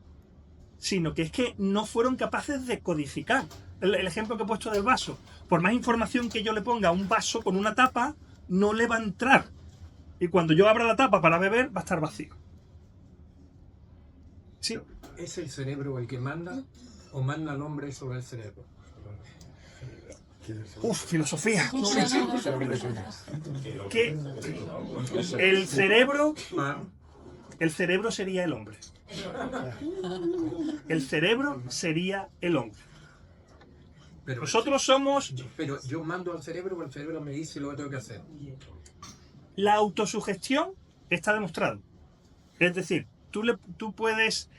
sino que es que no fueron capaces de codificar. El ejemplo que he puesto del vaso. Por más información que yo le ponga a un vaso con una tapa, no le va a entrar. Y cuando yo abra la tapa para beber, va a estar vacío. Sí. ¿Es el cerebro el que manda o manda al hombre sobre el cerebro? Uf, filosofía. Que el cerebro sería el hombre. El cerebro sería el hombre. Pero, Nosotros somos... pero yo mando al cerebro o el cerebro me dice lo que tengo que hacer. La autosugestión está demostrado. Es decir, tú puedes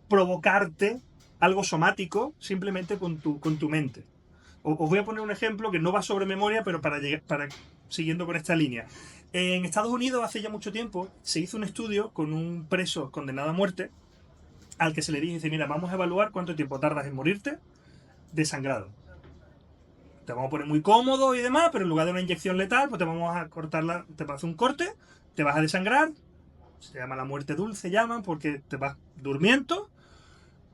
provocarte algo somático simplemente con tu mente. Os voy a poner un ejemplo que no va sobre memoria, pero siguiendo con esta línea. En Estados Unidos, hace ya mucho tiempo, se hizo un estudio con un preso condenado a muerte, al que se le dice, mira, vamos a evaluar cuánto tiempo tardas en morirte desangrado. Te vamos a poner muy cómodo y demás, pero en lugar de una inyección letal, pues te vamos a cortar te vas a hacer un corte, te vas a desangrar, se llama la muerte dulce, llaman, porque te vas durmiendo,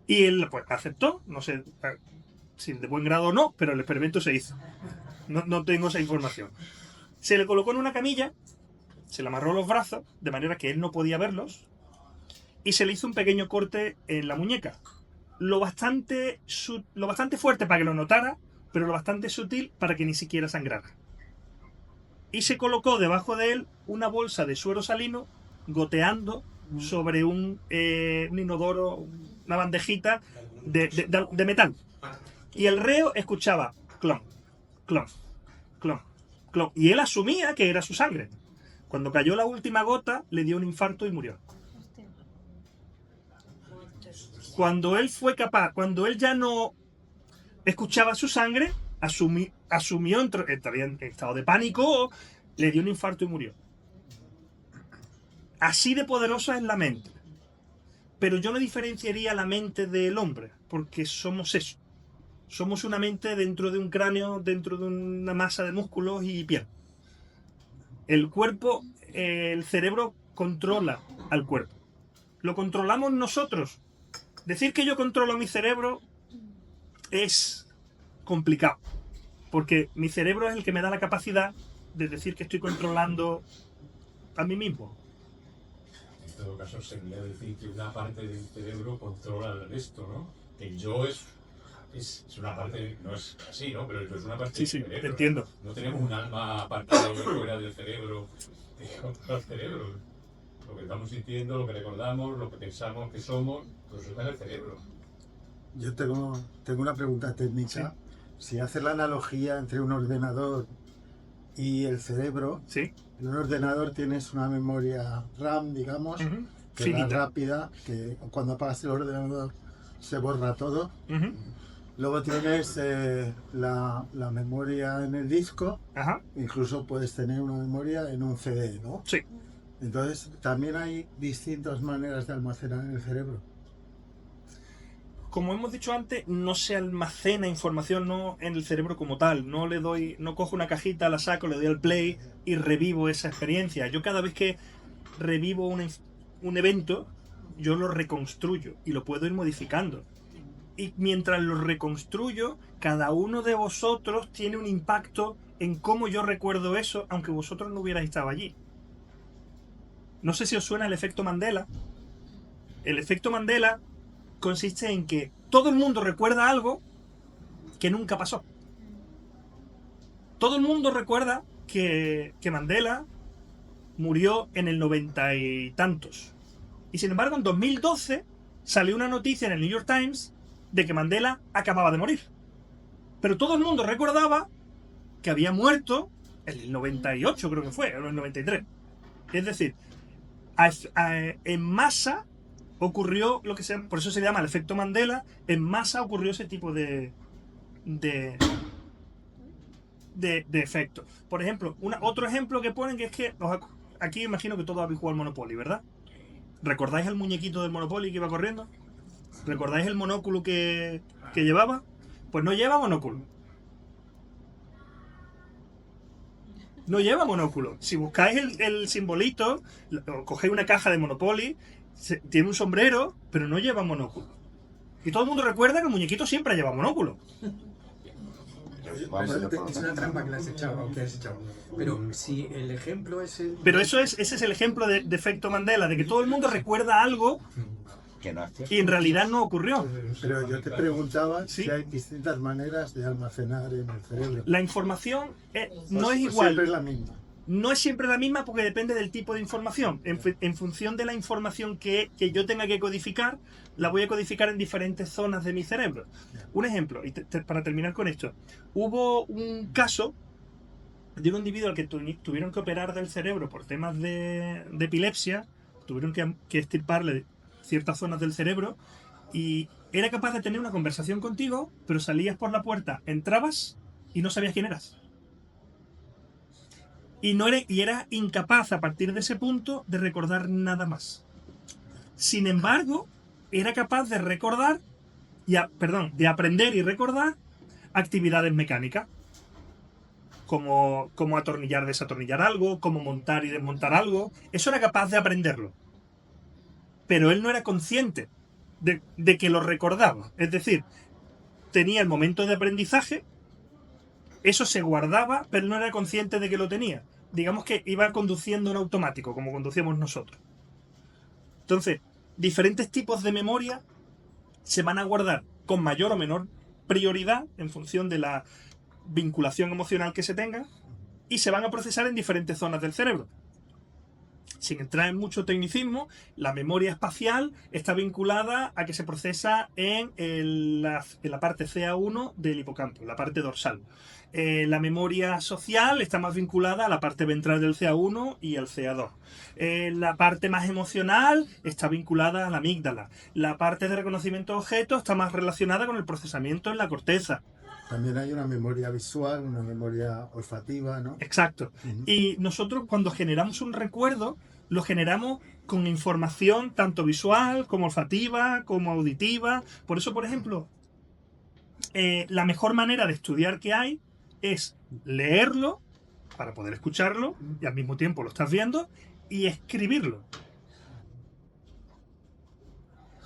y él pues aceptó, no sé si de buen grado o no, pero el experimento se hizo. No tengo esa información. Se le colocó en una camilla, se le amarró los brazos, de manera que él no podía verlos, y se le hizo un pequeño corte en la muñeca. Lo bastante fuerte para que lo notara, pero lo bastante sutil para que ni siquiera sangrara. Y se colocó debajo de él una bolsa de suero salino goteando sobre un inodoro, una bandejita de metal. Y el reo escuchaba clon, clon, clon, clon. Y él asumía que era su sangre. Cuando cayó la última gota, le dio un infarto y murió. Cuando él fue capaz, cuando él ya no escuchaba su sangre, asumió, entraría en estado de pánico, le dio un infarto y murió. Así de poderosa es la mente. Pero yo no diferenciaría la mente del hombre, porque somos eso. Somos una mente dentro de un cráneo, dentro de una masa de músculos y piel. El cuerpo, el cerebro controla al cuerpo. Lo controlamos nosotros. Decir que yo controlo mi cerebro es complicado, porque mi cerebro es el que me da la capacidad de decir que estoy controlando a mí mismo. En todo caso, sería decir que una parte del cerebro controla el resto, ¿no? El yo es una parte, no es así, ¿no? Pero es una parte Sí, del cerebro. te entiendo. No tenemos un alma apartada fuera del cerebro que controla el cerebro. Lo que estamos sintiendo, lo que recordamos, lo que pensamos que somos, pues eso está en el cerebro. Yo tengo una pregunta técnica. Si haces la analogía entre un ordenador y el cerebro, Sí. en un ordenador tienes una memoria RAM, digamos, Ujú. que Finita. va rápida, que cuando apagas el ordenador se borra todo. Ujú. Luego tienes la memoria en el disco, Ajá. incluso puedes tener una memoria en un CD, ¿no? Sí. Entonces, también hay distintas maneras de almacenar en el cerebro. Como hemos dicho antes, no se almacena información no en el cerebro como tal. No cojo una cajita, la saco, le doy al play y revivo esa experiencia. Yo cada vez que revivo un evento, yo lo reconstruyo y lo puedo ir modificando. Y mientras lo reconstruyo, cada uno de vosotros tiene un impacto en cómo yo recuerdo eso, aunque vosotros no hubierais estado allí. No sé si os suena el efecto Mandela. El efecto Mandela consiste en que todo el mundo recuerda algo que nunca pasó. Todo el mundo recuerda que Mandela murió en el 90 y tantos. Y sin embargo, en 2012 salió una noticia en el New York Times de que Mandela acababa de morir. Pero todo el mundo recordaba que había muerto en el 98, creo que fue, o en el 93. Es decir, en masa ocurrió lo que por eso se llama el efecto Mandela. En masa ocurrió ese tipo de efecto. Por ejemplo, otro ejemplo que ponen que es que aquí imagino que todos habéis jugado al Monopoly, ¿verdad? ¿Recordáis el muñequito del Monopoly que iba corriendo? ¿Recordáis el monóculo que llevaba? Pues no lleva monóculo. No lleva monóculo. Si buscáis el simbolito, cogéis una caja de Monopoly, tiene un sombrero, pero no lleva monóculo. Y todo el mundo recuerda que el muñequito siempre lleva monóculo. Es una trampa que le has echado, Pero si el ejemplo es el... Pero ese es el ejemplo de efecto Mandela, de que todo el mundo recuerda algo Que no es cierto. y en realidad no ocurrió. Pero yo te preguntaba Sí. si hay distintas maneras de almacenar en el cerebro. La información no O es siempre igual. es la misma. No es siempre la misma porque depende del tipo de información. En función de la información que yo tenga que codificar, la voy a codificar en diferentes zonas de mi cerebro. Un ejemplo, y para terminar con esto. Hubo un caso de un individuo al que tuvieron que operar del cerebro por temas de epilepsia, tuvieron que extirparle ciertas zonas del cerebro y era capaz de tener una conversación contigo, pero salías por la puerta, entrabas y no sabías quién eras. Y era incapaz a partir de ese punto de recordar nada más. Sin embargo, era capaz de recordar, de aprender y recordar actividades mecánicas. Como atornillar, desatornillar algo, como montar y desmontar algo. Eso era capaz de aprenderlo. Pero él no era consciente de que lo recordaba. Es decir, tenía el momento de aprendizaje, eso se guardaba, pero no era consciente de que lo tenía. Digamos que iba conduciendo en automático, como conducíamos nosotros. Entonces, diferentes tipos de memoria se van a guardar con mayor o menor prioridad en función de la vinculación emocional que se tenga y se van a procesar en diferentes zonas del cerebro. Sin entrar en mucho tecnicismo, la memoria espacial está vinculada a que se procesa en la parte CA1 del hipocampo, la parte dorsal. La memoria social está más vinculada a la parte ventral del CA1 y al CA2. La parte más emocional está vinculada a la amígdala. La parte de reconocimiento de objetos está más relacionada con el procesamiento en la corteza. También hay una memoria visual, una memoria olfativa, ¿no? Exacto. Ujú. Y nosotros cuando generamos un recuerdo, lo generamos con información tanto visual como olfativa, como auditiva. Por eso, por ejemplo, la mejor manera de estudiar que hay es leerlo para poder escucharlo y al mismo tiempo lo estás viendo y escribirlo.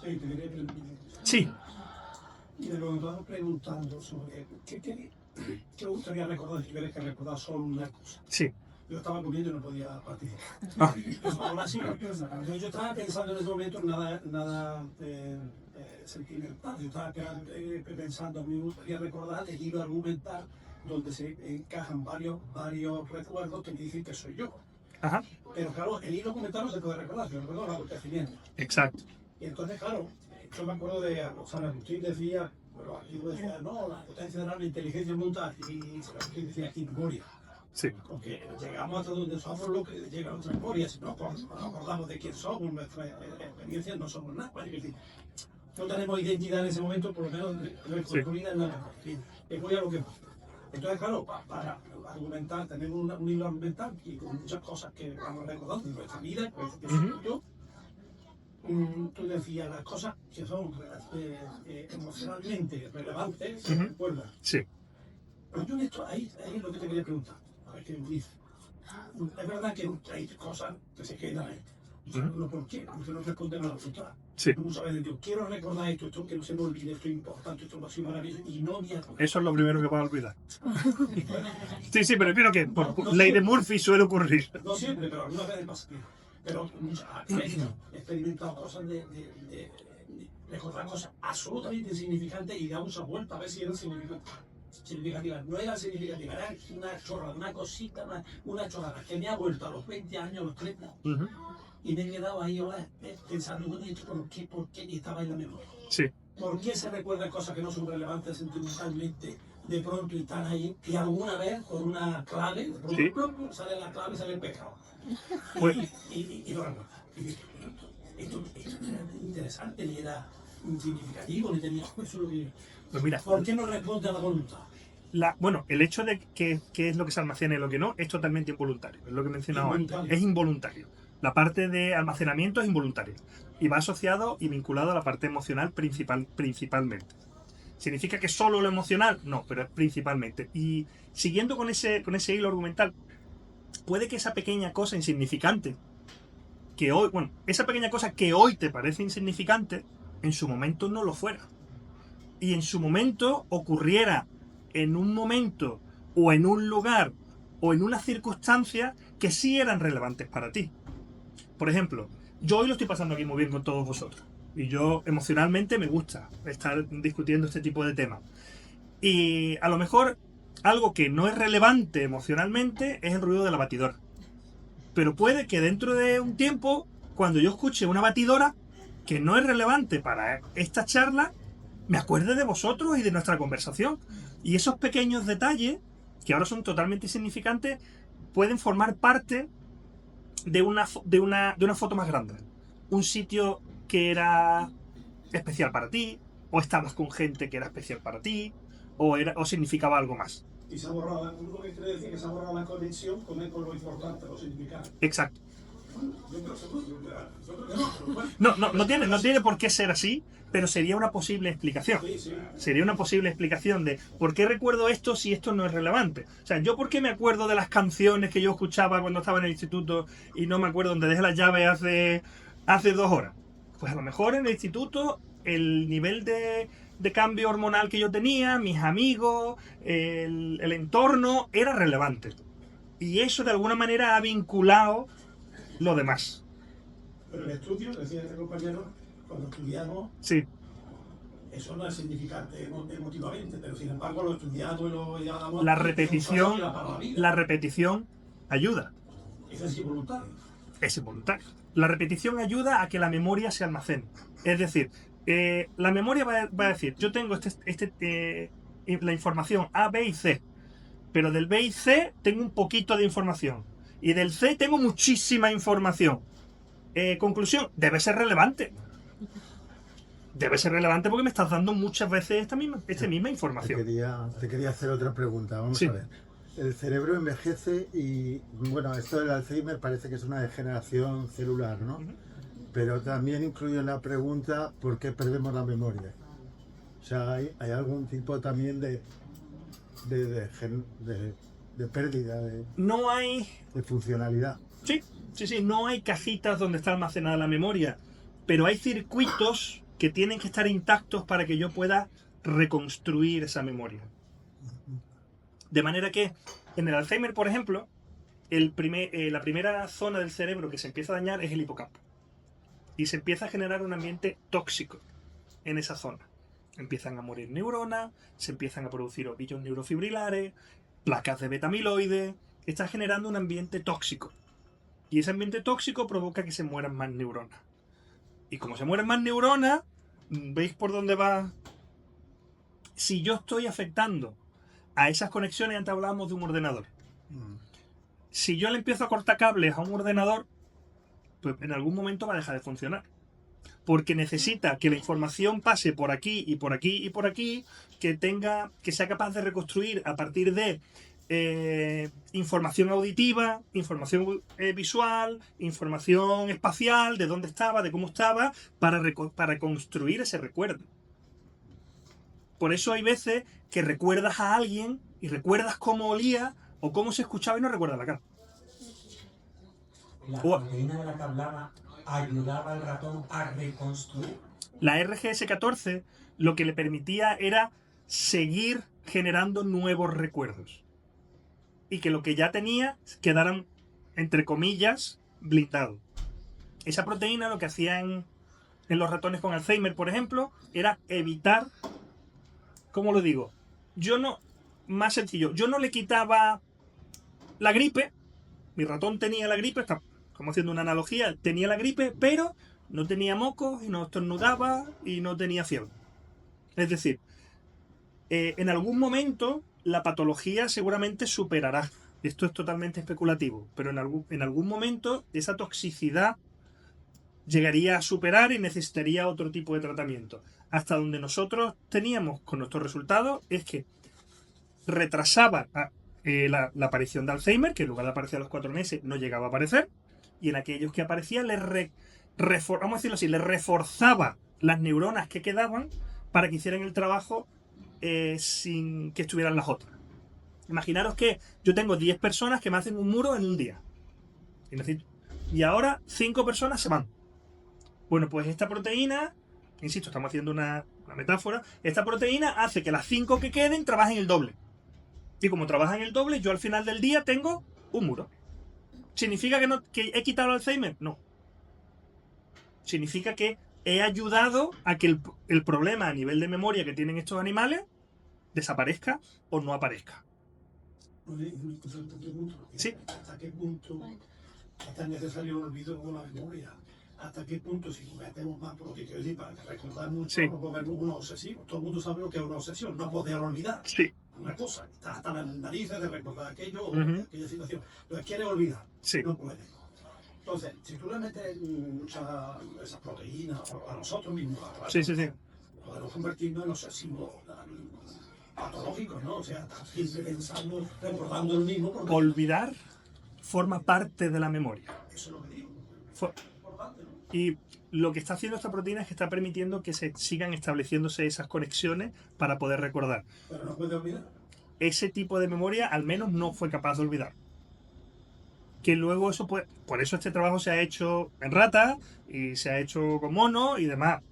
Sí, te quería preguntar. Sí. Y de lo que estamos preguntando sobre qué me gustaría recordar, si quieres que recordar solo una cosa. Sí. Yo estaba comiendo y no podía partir. Ah. Aún así, yo estaba pensando en ese momento nada sentimental. Yo estaba pensando, a mí me gustaría recordar el hilo argumental donde se encajan varios recuerdos que me dicen que soy yo. Ajá. Pero claro, el hilo argumental no se puede recordar, yo recuerdo los acontecimientos. Exacto. Y entonces, claro, yo me acuerdo de San Agustín decía, pero aquí decía, no, la potencia de la inteligencia monta, y San Agustín decía memoria. Sí. Porque llegamos hasta donde somos lo que llega a nuestra memoria, si no acordamos de quién somos, nuestra experiencia, no somos nada. Es decir, no tenemos identidad en ese momento, por lo menos reconstruida en la memoria. Es muy a lo que pasa. Entonces, claro, para argumentar, tener un hilo argumental y con muchas cosas que vamos recordando en nuestra vida, pues yo, tú decías las cosas que son emocionalmente relevantes, ¿se recuerdan? Sí. Pero yo en esto, ahí es lo que te quería preguntar, a ver qué me dices. Es verdad que hay cosas que se quedan ahí. No, ¿por qué? Porque no responden a la pregunta. Sí. Muchas veces digo, quiero recordar esto que no se me olvide, esto es importante, esto es maravilloso, y no me acuerdo. Eso es lo primero que vas a olvidar. Sí, pero espero que por ley de Murphy suele ocurrir. No siempre, pero algunas veces pasa. Pero muchas veces he experimentado cosas de recordar cosas absolutamente insignificantes y dar muchas vueltas a ver si eran significativas. No era significativa, era una chorrada, una cosita, una chorrada que me ha vuelto a los 20 años, a los 30. Y me he quedado ahí ahora pensando, ¿por qué estaba en la memoria? Sí. ¿Por qué se recuerdan cosas que no son relevantes sentimentalmente de pronto y están ahí? Y alguna vez con una clave, de pronto, sale la clave y sale el pecado. Pues, Y lo recuerda. Esto era interesante, ni era significativo, ni tenía eso. pues mira, ¿Por qué no responde a la voluntad? bueno, el hecho de que es lo que se almacena y lo que no es totalmente involuntario. Es lo que he mencionado antes. Es involuntario. La parte de almacenamiento es involuntaria y va asociado y vinculado a la parte emocional principalmente. ¿Significa que solo lo emocional? No, pero es principalmente. Y siguiendo con ese hilo argumental, puede que esa pequeña cosa insignificante, esa pequeña cosa que hoy te parece insignificante, en su momento no lo fuera. Y en su momento ocurriera en un momento o en un lugar o en una circunstancia que sí eran relevantes para ti. Por ejemplo, yo hoy lo estoy pasando aquí muy bien con todos vosotros. Y yo emocionalmente me gusta estar discutiendo este tipo de temas. Y a lo mejor algo que no es relevante emocionalmente es el ruido de la batidora. Pero puede que dentro de un tiempo, cuando yo escuche una batidora que no es relevante para esta charla, me acuerde de vosotros y de nuestra conversación. Y esos pequeños detalles, que ahora son totalmente insignificantes, pueden formar parte de una foto más grande. Un sitio que era especial para ti, o estabas con gente que era especial para ti, o significaba algo más. Y se ha borrado, lo que quiere decir que se ha borrado la conexión con lo importante, lo significante. Exacto. No tiene por qué ser así, pero sería una posible explicación. Sería una posible explicación de por qué recuerdo esto si esto no es relevante. O sea, yo por qué me acuerdo de las canciones que yo escuchaba cuando estaba en el instituto y no me acuerdo donde dejé las llaves hace 2 horas. Pues a lo mejor en el instituto el nivel de cambio hormonal que yo tenía, mis amigos, el entorno, era relevante. Y eso de alguna manera ha vinculado lo demás. Pero el estudio, decía este compañero, cuando estudiamos, sí, eso no es significante emotivamente, pero sin embargo lo estudiamos y lo llamamos... La repetición ayuda. Eso es involuntario. Es involuntario. La repetición ayuda a que la memoria se almacene. Es decir, la memoria va a decir, yo tengo la información A, B y C, pero del B y C tengo un poquito de información, y del C tengo muchísima información. Conclusión, debe ser relevante. Debe ser relevante porque me estás dando muchas veces esta misma información. Te quería hacer otra pregunta, vamos a ver. el cerebro envejece y, bueno, esto del Alzheimer parece que es una degeneración celular, ¿no? Pero también incluye la pregunta ¿por qué perdemos la memoria? O sea, hay algún tipo también de pérdida No hay... de funcionalidad. Sí, no hay cajitas donde está almacenada la memoria, pero hay circuitos que tienen que estar intactos para que yo pueda reconstruir esa memoria. De manera que en el Alzheimer, por ejemplo, la primera zona del cerebro que se empieza a dañar es el hipocampo. Y se empieza a generar un ambiente tóxico en esa zona. Empiezan a morir neuronas, se empiezan a producir ovillos neurofibrilares, placas de beta-amiloide. Está generando un ambiente tóxico. Y ese ambiente tóxico provoca que se mueran más neuronas. Y como se mueren más neuronas, ¿veis por dónde va? Si yo estoy afectando a esas conexiones, antes hablábamos de un ordenador. Si yo le empiezo a cortar cables a un ordenador, pues en algún momento va a dejar de funcionar. Porque necesita que la información pase por aquí y por aquí y por aquí, que sea capaz de reconstruir a partir de información auditiva, información visual, información espacial, de dónde estaba, de cómo estaba, para construir ese recuerdo. Por eso hay veces que recuerdas a alguien y recuerdas cómo olía o cómo se escuchaba y no recuerdas la cara. La proteína de la que hablaba ayudaba al ratón a reconstruir. La RGS-14 lo que le permitía era seguir generando nuevos recuerdos. Y que lo que ya tenía quedaran, entre comillas, blindado. Esa proteína lo que hacía en los ratones con Alzheimer, por ejemplo, era evitar... ¿Cómo lo digo? Más sencillo, yo no le quitaba la gripe. Mi ratón tenía la gripe, estamos haciendo una analogía, tenía la gripe, pero no tenía mocos y no estornudaba y no tenía fiebre. Es decir, en algún momento la patología seguramente superará. Esto es totalmente especulativo, pero en algún momento esa toxicidad llegaría a superar y necesitaría otro tipo de tratamiento. Hasta donde nosotros teníamos con nuestros resultados es que retrasaba la aparición de Alzheimer, que en lugar de aparecer a los 4 meses no llegaba a aparecer, y en aquellos que aparecía vamos a decirlo así, le reforzaba las neuronas que quedaban para que hicieran el trabajo sin que estuvieran las otras. Imaginaros que yo tengo 10 personas que me hacen un muro en un día. Y ahora 5 personas se van. Bueno, pues esta proteína, insisto, estamos haciendo una metáfora, esta proteína hace que las 5 que queden trabajen el doble. Y como trabajan el doble, yo al final del día tengo un muro. ¿Significa que he quitado el Alzheimer? No. Significa que he ayudado a que el problema a nivel de memoria que tienen estos animales desaparezca o no aparezca. Sí. ¿Hasta qué punto es tan necesario el olvido con la memoria? ¿Hasta qué punto, si metemos más, por lo que quiero decir, para recordar mucho, sí, no volvernos unos obsesivos? Todo el mundo sabe lo que es una obsesión, no poder olvidar. Sí. Una cosa, está hasta las narices de recordar aquello o aquella situación. Entonces quieres olvidar, sí, no puedes. Entonces, si tú le metes esa proteína a nosotros mismos, podemos convertirnos en obsesivos patológicos, ¿no? O sea, estar siempre pensando, recordando el mismo. Olvidar forma parte de la memoria. Eso es lo que digo. Y lo que está haciendo esta proteína es que está permitiendo que se sigan estableciéndose esas conexiones para poder recordar. Pero no puede olvidar. Ese tipo de memoria al menos no fue capaz de olvidar. Que luego eso puede... Por eso este trabajo se ha hecho en ratas y se ha hecho con monos y demás.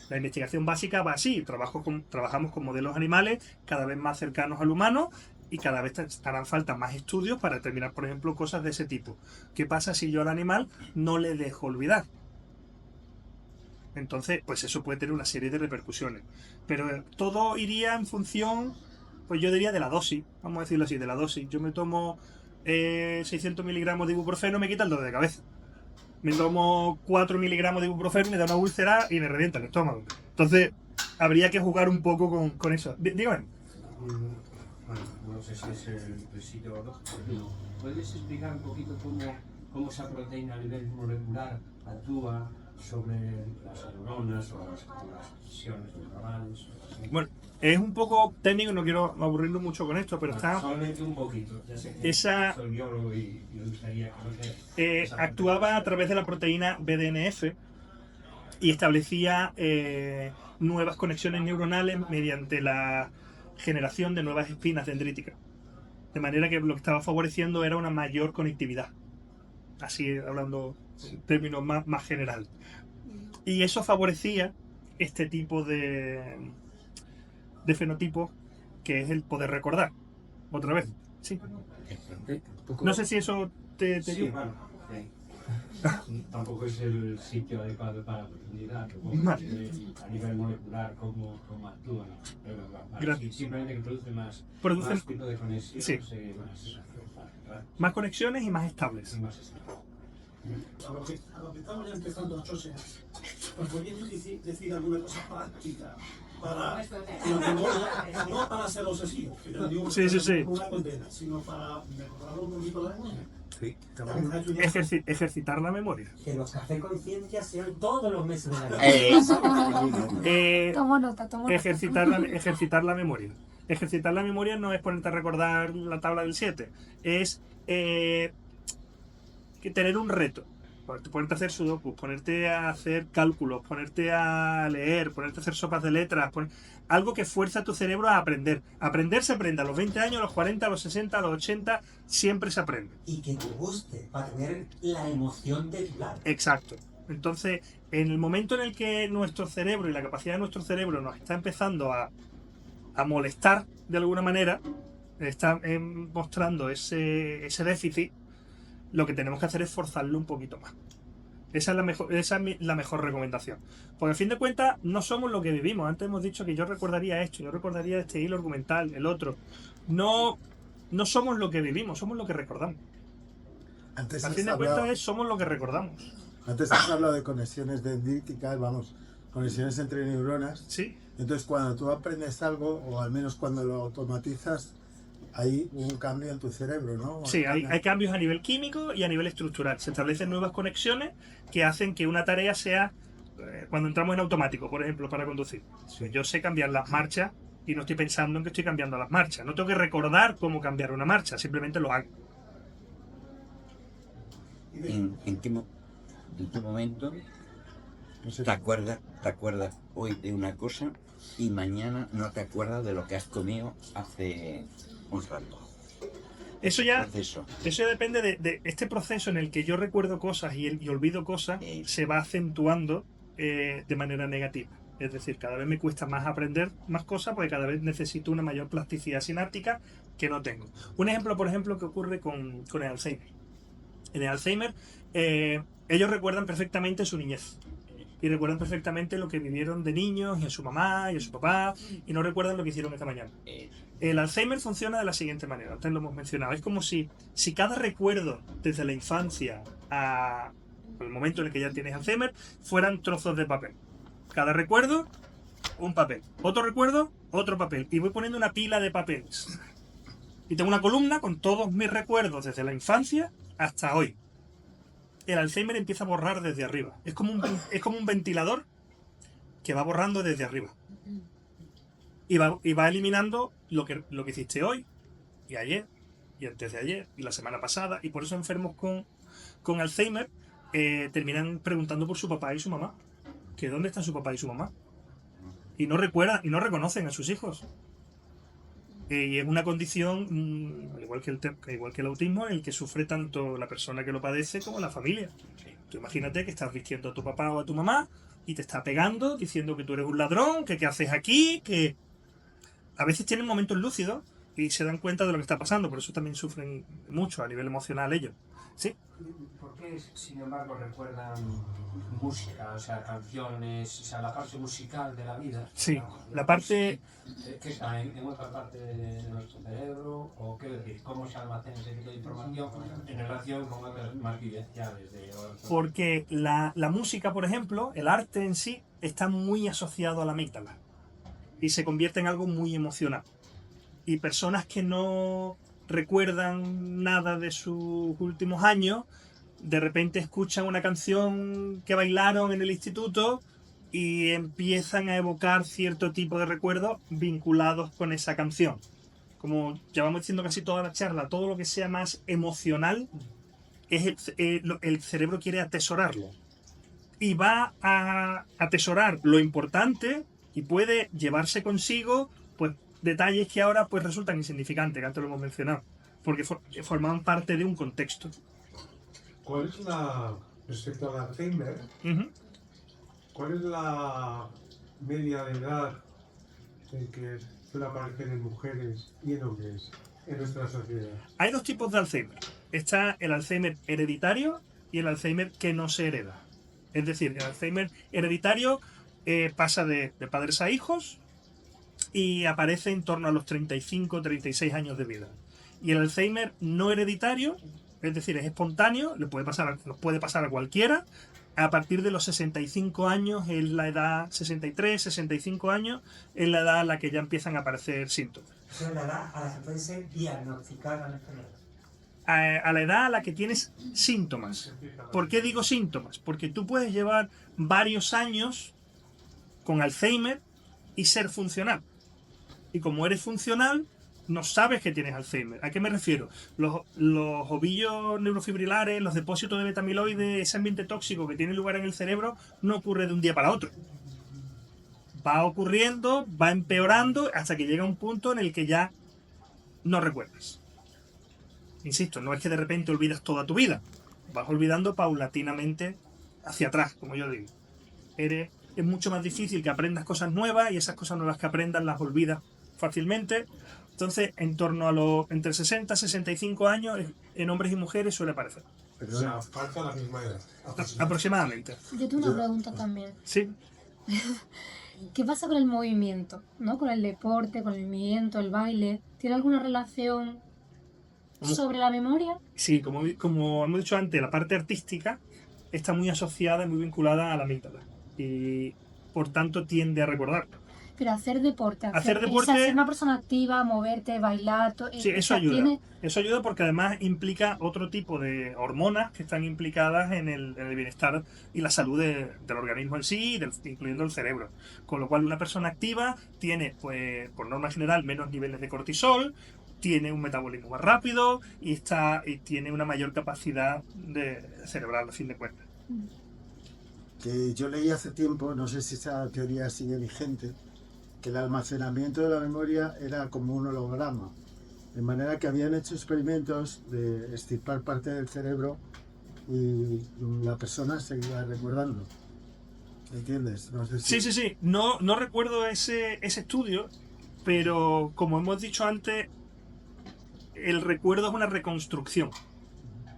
La investigación básica va así. Trabajamos con modelos animales cada vez más cercanos al humano y cada vez harán falta más estudios para determinar, por ejemplo, cosas de ese tipo. ¿Qué pasa si yo al animal no le dejo olvidar? Entonces, pues eso puede tener una serie de repercusiones. Pero todo iría en función, pues yo diría de la dosis. Vamos a decirlo así, de la dosis. Yo me tomo 600 miligramos de ibuprofeno, me quita el dolor de cabeza. Me tomo 4 miligramos de ibuprofeno, me da una úlcera y me revienta el estómago. Entonces, habría que jugar un poco con eso. Dígame. No sé si es el sitio o no. ¿Puedes explicar un poquito cómo esa proteína a nivel molecular actúa sobre las neuronas o las conexiones neuronales. Bueno, es un poco técnico, no quiero aburrirlo mucho con esto, pero está... Solamente un poquito. Ya sé que Esa soy biólogo y me gustaría conocer. actuaba a través de la proteína BDNF y establecía nuevas conexiones neuronales mediante la generación de nuevas espinas dendríticas. De manera que lo que estaba favoreciendo era una mayor conectividad. Así hablando en términos más general. Y eso favorecía este tipo de fenotipo, que es el poder recordar. Otra vez. Sí. No sé si eso te Sí, ayuda. bueno, tampoco es el sitio adecuado para profundidad, Vale. a nivel molecular, cómo actúa. Pero, vale, Gracias. simplemente que produce más tipo de conexiones, Sí. Más conexiones y más estables. A lo que estamos ya empezando a chosear, ¿nos podríais decir alguna cosa práctica para la memoria? No para ser obsesivo, que yo digo Sí. una condena, sino para mejorarlo un poquito la memoria. Sí, Ejercitar la memoria. Que los cafés conciencia sean todos los meses de la Tomo nota. Ejercitar la memoria. Ejercitar la memoria no es ponerte a recordar la tabla del 7, es que tener un reto. Ponerte a hacer sudokus, ponerte a hacer cálculos, ponerte a leer, ponerte a hacer sopas de letras, algo que fuerza a tu cerebro a aprender. Aprender se aprende a los 20 años, a los 40, a los 60, a los 80, siempre se aprende. Y que te guste, para tener la emoción de hablar. Exacto. Entonces, en el momento en el que nuestro cerebro y la capacidad de nuestro cerebro nos está empezando a molestar de alguna manera, está mostrando ese déficit, lo que tenemos que hacer es forzarlo un poquito más. Esa es la mejor recomendación. Porque a fin de cuentas no somos lo que vivimos. Antes hemos dicho que yo recordaría esto, yo recordaría este hilo argumental, el otro. No somos lo que vivimos, somos lo que recordamos. Antes a fin de cuentas somos lo que recordamos. Antes has hablado de conexiones dendríticas, conexiones entre neuronas. Sí. Entonces cuando tú aprendes algo, o al menos cuando lo automatizas, hay un cambio en tu cerebro, ¿no? Sí, hay cambios a nivel químico y a nivel estructural. Se establecen nuevas conexiones que hacen que una tarea sea, cuando entramos en automático, por ejemplo, para conducir. Yo sé cambiar las marchas y no estoy pensando en que estoy cambiando las marchas. No tengo que recordar cómo cambiar una marcha, simplemente lo hago. ¿En qué momento te acuerdas hoy de una cosa y mañana no te acuerdas de lo que has comido hace un rato? Eso ya depende de este proceso en el que yo recuerdo cosas y olvido cosas, se va acentuando de manera negativa. Es decir, cada vez me cuesta más aprender más cosas porque cada vez necesito una mayor plasticidad sináptica que no tengo. Un ejemplo, por ejemplo, que ocurre con el Alzheimer. En el Alzheimer, ellos recuerdan perfectamente su niñez. Y recuerdan perfectamente lo que vivieron de niños y a su mamá y a su papá y no recuerdan lo que hicieron esta mañana. El Alzheimer funciona de la siguiente manera, antes lo hemos mencionado. Es como si cada recuerdo desde la infancia al momento en el que ya tienes Alzheimer fueran trozos de papel. Cada recuerdo, un papel. Otro recuerdo, otro papel. Y voy poniendo una pila de papeles. Y tengo una columna con todos mis recuerdos desde la infancia hasta hoy. El Alzheimer empieza a borrar desde arriba. Es como un ventilador que va borrando desde arriba. Y va eliminando lo que hiciste hoy, y ayer, y antes de ayer, y la semana pasada. Y por eso enfermos con Alzheimer terminan preguntando por su papá y su mamá. Que dónde están su papá y su mamá. Y no recuerdan, y no reconocen a sus hijos. Y es una condición, igual que el autismo, en el que sufre tanto la persona que lo padece como la familia. Tú imagínate que estás vistiendo a tu papá o a tu mamá y te está pegando, diciendo que tú eres un ladrón, que qué haces aquí, que a veces tienen momentos lúcidos y se dan cuenta de lo que está pasando, por eso también sufren mucho a nivel emocional ellos. ¿Sí? ¿Por qué, sin embargo, recuerdan música, o sea, canciones, o sea, la parte musical de la vida? Sí, digamos, la parte... ¿Qué está en otra parte de nuestro cerebro? ¿O qué decir? ¿Cómo se almacena ese tipo de información en relación con otras más vivenciales? Porque la música, por ejemplo, el arte en sí, está muy asociado a la amígdala y se convierte en algo muy emocional. Y personas que no recuerdan nada de sus últimos años de repente escuchan una canción que bailaron en el instituto y empiezan a evocar cierto tipo de recuerdos vinculados con esa canción. Como llevamos diciendo casi toda la charla, todo lo que sea más emocional, el cerebro quiere atesorarlo. Y va a atesorar lo importante y puede llevarse consigo pues detalles que ahora pues resultan insignificantes, que antes lo hemos mencionado, porque forman parte de un contexto. ¿Cuál es respecto al Alzheimer, cuál es la media de edad en que suele aparecer en mujeres y en hombres en nuestra sociedad? Hay dos tipos de Alzheimer. Está el Alzheimer hereditario y el Alzheimer que no se hereda. Es decir, el Alzheimer hereditario pasa de padres a hijos y aparece en torno a los 35-36 años de vida. Y el Alzheimer no hereditario, es decir, es espontáneo, nos puede pasar a cualquiera, a partir de los 65 años, es la edad 63, 65 años, es la edad a la que ya empiezan a aparecer síntomas. Esa es la edad a la que puede ser diagnosticada la enfermedad. A la edad a la que tienes síntomas. ¿Por qué digo síntomas? Porque tú puedes llevar varios años con Alzheimer y ser funcional. Y como eres funcional, no sabes que tienes Alzheimer. ¿A qué me refiero? Los ovillos neurofibrilares, los depósitos de beta-amiloide, ese ambiente tóxico que tiene lugar en el cerebro, no ocurre de un día para otro. Va ocurriendo, va empeorando, hasta que llega un punto en el que ya no recuerdas. Insisto, no es que de repente olvidas toda tu vida. Vas olvidando paulatinamente hacia atrás, como yo digo. Es mucho más difícil que aprendas cosas nuevas y esas cosas nuevas que aprendas las olvidas fácilmente. Entonces, en torno a entre 60 y 65 años, en hombres y mujeres suele aparecer. O sea, falta la misma edad. Aproximadamente. Yo tengo una pregunta también. Sí. ¿Qué pasa con el movimiento? ¿No? Con el deporte, con el movimiento, el baile. ¿Tiene alguna relación sobre la memoria? Sí, como hemos dicho antes, la parte artística está muy asociada y muy vinculada a la amígdala. Y por tanto tiende a recordar. Pero hacer deporte, ser una persona activa, moverte, bailar... Sí, eso ayuda. Eso ayuda porque además implica otro tipo de hormonas que están implicadas en el bienestar y la salud del organismo en sí, incluyendo el cerebro. Con lo cual una persona activa tiene, pues, por norma general, menos niveles de cortisol, tiene un metabolismo más rápido y tiene una mayor capacidad cerebral, a fin de cuentas. Que yo leí hace tiempo, no sé si esa teoría sigue vigente, que el almacenamiento de la memoria era como un holograma, de manera que habían hecho experimentos de extirpar parte del cerebro y la persona seguía recordando. ¿Entiendes? No sé si... Sí. No recuerdo ese estudio, pero como hemos dicho antes, el recuerdo es una reconstrucción.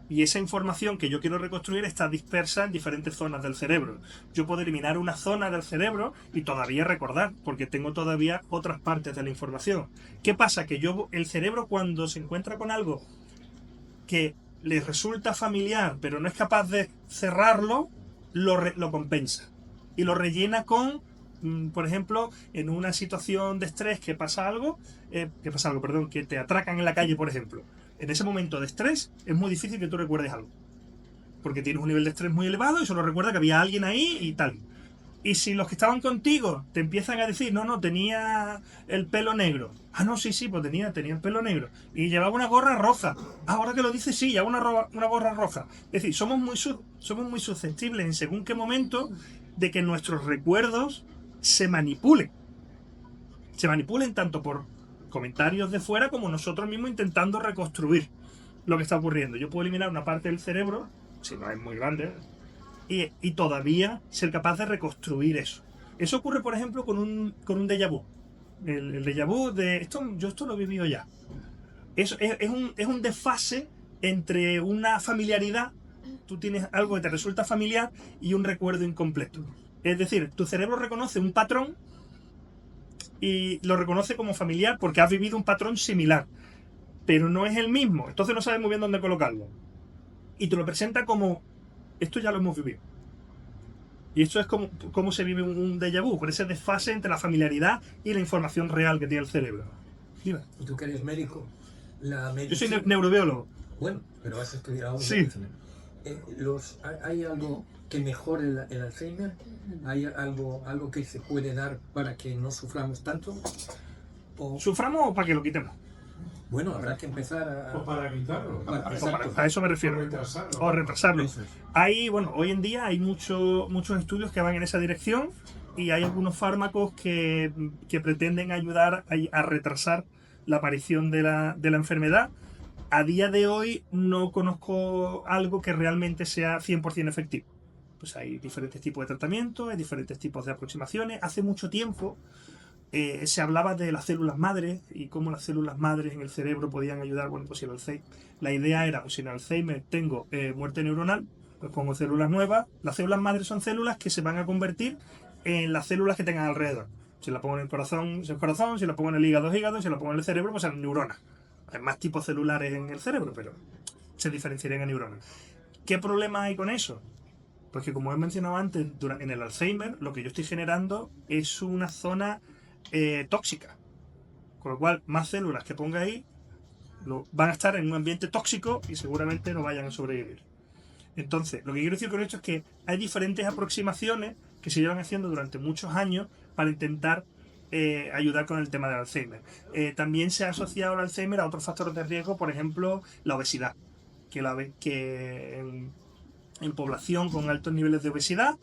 Y esa información que yo quiero reconstruir está dispersa en diferentes zonas del cerebro. Yo puedo eliminar una zona del cerebro y todavía recordar, porque tengo todavía otras partes de la información. ¿Qué pasa? Que el cerebro, cuando se encuentra con algo que le resulta familiar, pero no es capaz de cerrarlo, lo compensa. Y lo rellena con, por ejemplo, en una situación de estrés que te atracan en la calle, por ejemplo. En ese momento de estrés es muy difícil que tú recuerdes algo. Porque tienes un nivel de estrés muy elevado y solo recuerda que había alguien ahí y tal. Y si los que estaban contigo te empiezan a decir, no, tenía el pelo negro. Ah, no, sí, pues tenía el pelo negro. Y llevaba una gorra roja. Ahora que lo dices, sí, llevaba una gorra roja. Es decir, somos muy susceptibles en según qué momento de que nuestros recuerdos se manipulen. Se manipulen tanto por comentarios de fuera como nosotros mismos intentando reconstruir lo que está ocurriendo. Yo puedo eliminar una parte del cerebro, si no es muy grande, y todavía ser capaz de reconstruir eso. Eso ocurre, por ejemplo, con un déjà vu. El déjà vu yo esto lo he vivido ya. Es un desfase entre una familiaridad, tú tienes algo que te resulta familiar, y un recuerdo incompleto. Es decir, tu cerebro reconoce un patrón y lo reconoce como familiar porque has vivido un patrón similar, pero no es el mismo, entonces no sabes muy bien dónde colocarlo. Y te lo presenta como, esto ya lo hemos vivido. Y esto es como se vive un déjà vu, con ese desfase entre la familiaridad y la información real que tiene el cerebro. Dime. ¿Y tú que eres médico? Yo soy neurobiólogo. Bueno, pero has estudiado... Sí. ¿Hay algo que mejore el Alzheimer? ¿Hay algo que se puede dar para que no suframos tanto? ¿Suframos o para que lo quitemos? Bueno, habrá que empezar a... O para quitarlo. A eso me refiero. O retrasarlo. Hoy en día hay muchos estudios que van en esa dirección y hay algunos fármacos que pretenden ayudar a retrasar la aparición de la enfermedad. A día de hoy no conozco algo que realmente sea 100% efectivo. Pues hay diferentes tipos de tratamientos, hay diferentes tipos de aproximaciones. Hace mucho tiempo se hablaba de las células madres y cómo las células madres en el cerebro podían ayudar. Bueno, pues si el Alzheimer, la idea era, pues si en el Alzheimer tengo muerte neuronal, pues pongo células nuevas. Las células madres son células que se van a convertir en las células que tengan alrededor. Si la pongo en el corazón, es el corazón, si la pongo en el hígado, es hígado, si la pongo en el cerebro, pues son neuronas. Hay más tipos celulares en el cerebro, pero se diferenciarían en neuronas. ¿Qué problema hay con eso? Pues que, como he mencionado antes, en el Alzheimer lo que yo estoy generando es una zona tóxica. Con lo cual, más células que ponga ahí van a estar en un ambiente tóxico y seguramente no vayan a sobrevivir. Entonces, lo que quiero decir con esto es que hay diferentes aproximaciones que se llevan haciendo durante muchos años para intentar ayudar con el tema del Alzheimer. También se ha asociado el Alzheimer a otros factores de riesgo, por ejemplo, la obesidad. Que en población con altos niveles de obesidad,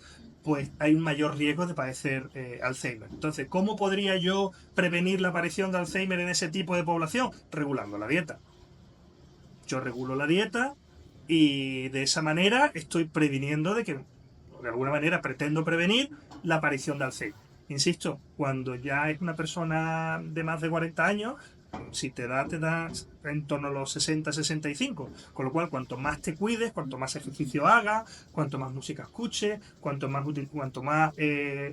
pues hay un mayor riesgo de padecer Alzheimer. Entonces, ¿cómo podría yo prevenir la aparición de Alzheimer en ese tipo de población? Regulando la dieta. Yo regulo la dieta y de esa manera estoy previniendo de alguna manera pretendo prevenir la aparición de Alzheimer. Insisto, cuando ya es una persona de más de 40 años, si te da en torno a los 60, 65. Con lo cual, cuanto más te cuides, cuanto más ejercicio hagas, cuanto más música escuches, cuanto más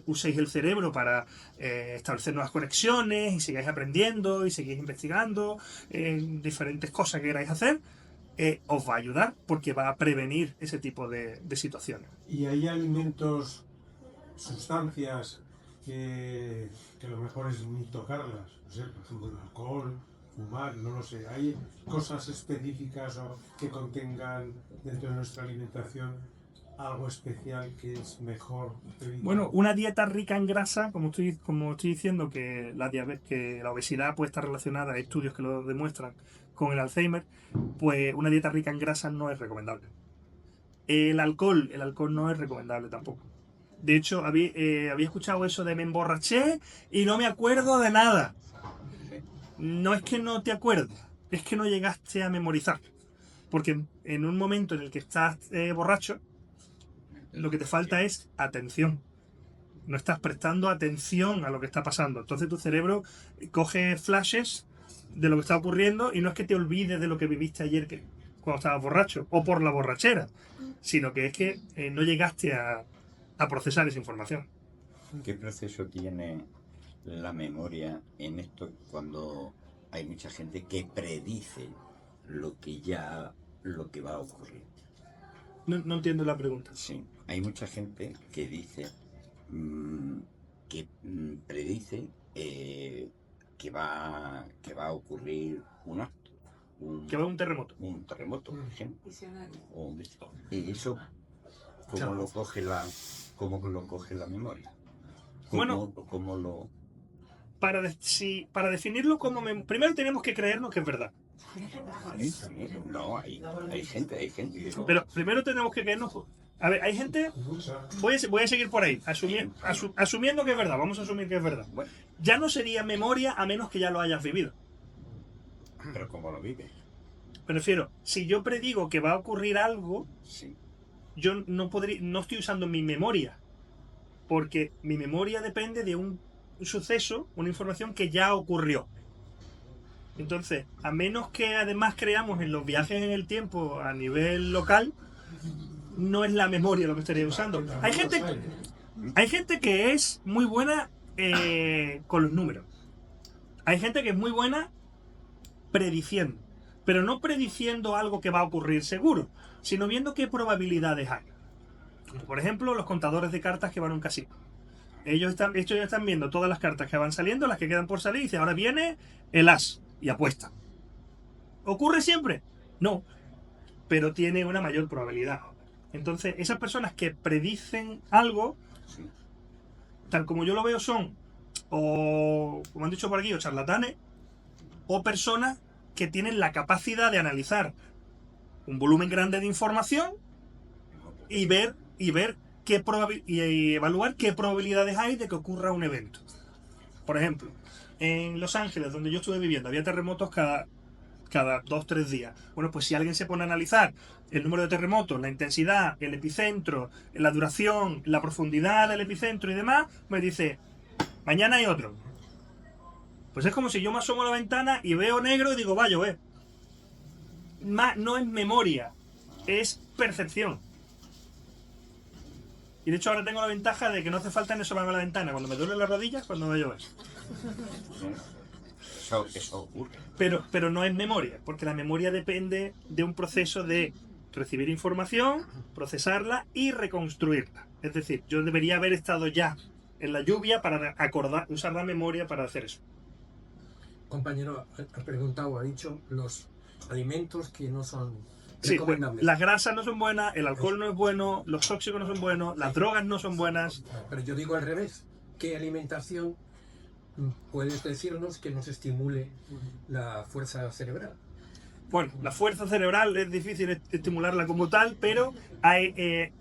uséis el cerebro para establecer nuevas conexiones y sigáis aprendiendo y seguís investigando diferentes cosas que queráis hacer, os va a ayudar porque va a prevenir ese tipo de situaciones. ¿Y hay alimentos, sustancias que lo mejor es ni tocarlas? No sé, por ejemplo, el alcohol, fumar, no lo sé. ¿Hay cosas específicas o que contengan dentro de nuestra alimentación algo especial que es mejor evitar? Bueno, una dieta rica en grasa, como estoy diciendo que la obesidad puede estar relacionada, hay estudios que lo demuestran, con el Alzheimer, pues una dieta rica en grasa no es recomendable. El alcohol no es recomendable tampoco. De hecho, había escuchado eso de me emborraché y no me acuerdo de nada. No es que no te acuerdes, es que no llegaste a memorizar. Porque en un momento en el que estás borracho, lo que te falta es atención. No estás prestando atención a lo que está pasando. Entonces tu cerebro coge flashes de lo que está ocurriendo y no es que te olvides de lo que viviste ayer cuando estabas borracho o por la borrachera, sino que es que no llegaste a procesar esa información. ¿Qué proceso tiene la memoria en esto cuando hay mucha gente que predice lo que va a ocurrir? No entiendo la pregunta. Sí, hay mucha gente que dice predice que va a ocurrir un acto. Que va a un terremoto. Un terremoto, por ejemplo. Y eso, ¿cómo lo coge la memoria? Para definirlo primero tenemos que creernos que es verdad. No, hay gente. Pero primero tenemos que creernos. A ver, hay gente. Voy a seguir por ahí, asumiendo que es verdad. Vamos a asumir que es verdad. Ya no sería memoria a menos que ya lo hayas vivido. Pero ¿cómo lo vives? Me refiero, si yo predigo que va a ocurrir algo, sí, yo no estoy usando mi memoria, porque mi memoria depende de un suceso, una información que ya ocurrió. Entonces, a menos que además creamos en los viajes en el tiempo a nivel local, no es la memoria lo que estaría usando. Hay gente que es muy buena con los números. Hay gente que es muy buena prediciendo, pero no prediciendo algo que va a ocurrir seguro, sino viendo qué probabilidades hay. Por ejemplo, los contadores de cartas que van a un casino. Ellos están viendo todas las cartas que van saliendo, las que quedan por salir, y dicen, ahora viene el as, y apuesta. ¿Ocurre siempre? No, pero tiene una mayor probabilidad. Entonces, esas personas que predicen algo, tal como yo lo veo, son, o como han dicho por aquí, o charlatanes, o personas que tienen la capacidad de analizar un volumen grande de información y ver y evaluar qué probabilidades hay de que ocurra un evento. Por ejemplo, en Los Ángeles, donde yo estuve viviendo, había terremotos cada 2-3 días. Bueno, pues si alguien se pone a analizar el número de terremotos, la intensidad, el epicentro, la duración, la profundidad del epicentro y demás, me dice, mañana hay otro. Pues es como si yo me asomo a la ventana y veo negro y digo, va a llover. No es memoria, es percepción. Y de hecho ahora tengo la ventaja de que no hace falta ni asomarme a la ventana. Cuando me duelen las rodillas, cuando va a llover. Eso ocurre. Pero no es memoria, porque la memoria depende de un proceso de recibir información, procesarla y reconstruirla. Es decir, yo debería haber estado ya en la lluvia para usar la memoria para hacer eso. Compañero, ha preguntado, ha dicho los alimentos que no son Sí, recomendables. las grasas no son buenas, el alcohol no es bueno, los tóxicos no son buenos, las drogas no son buenas. Pero yo digo al revés. ¿Qué alimentación puedes decirnos que nos estimule la fuerza cerebral? Bueno, la fuerza cerebral es difícil estimularla como tal, pero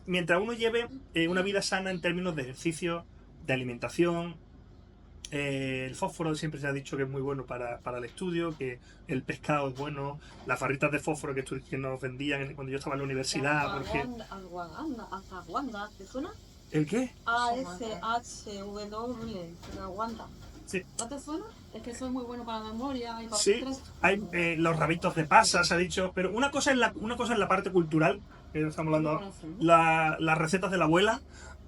mientras uno lleve una vida sana en términos de ejercicio, de alimentación, el fósforo siempre se ha dicho que es muy bueno para el estudio, que el pescado es bueno, las barritas de fósforo que nos vendían cuando yo estaba en la universidad, porque... Ashwagandha, ¿te suena? ¿El qué? ASHW, Ashwagandha. Sí. ¿No te suena? Es que eso es muy bueno para la memoria y para Sí, estrés. hay los rabitos de pasas, se ha dicho, pero una cosa es la parte cultural, que estamos hablando, las recetas de la abuela,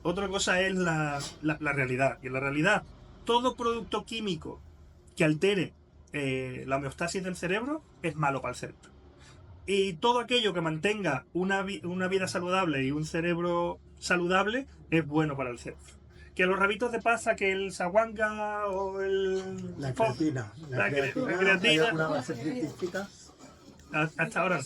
otra cosa es la realidad. Y en la realidad, todo producto químico que altere la homeostasis del cerebro es malo para el cerebro. Y todo aquello que mantenga una vida saludable y un cerebro saludable es bueno para el cerebro. Que los rabitos de pasa, que el sawanga o la creatina. La creatina. ¿Hay alguna base científica? Hasta ahora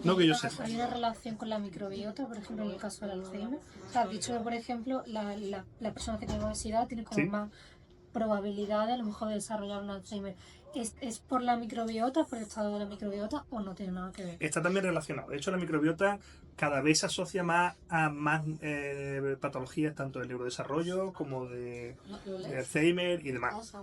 no que yo sé. Hay una relación con la microbiota, por ejemplo, en el caso del Alzheimer. O sea, has dicho que, por ejemplo, la persona que tiene obesidad tiene como más probabilidad de a lo mejor de desarrollar un Alzheimer. ¿Es por la microbiota, por el estado de la microbiota o no tiene nada que ver? Está también relacionado. De hecho, la microbiota cada vez se asocia más a más patologías, tanto de neurodesarrollo como de Alzheimer y demás.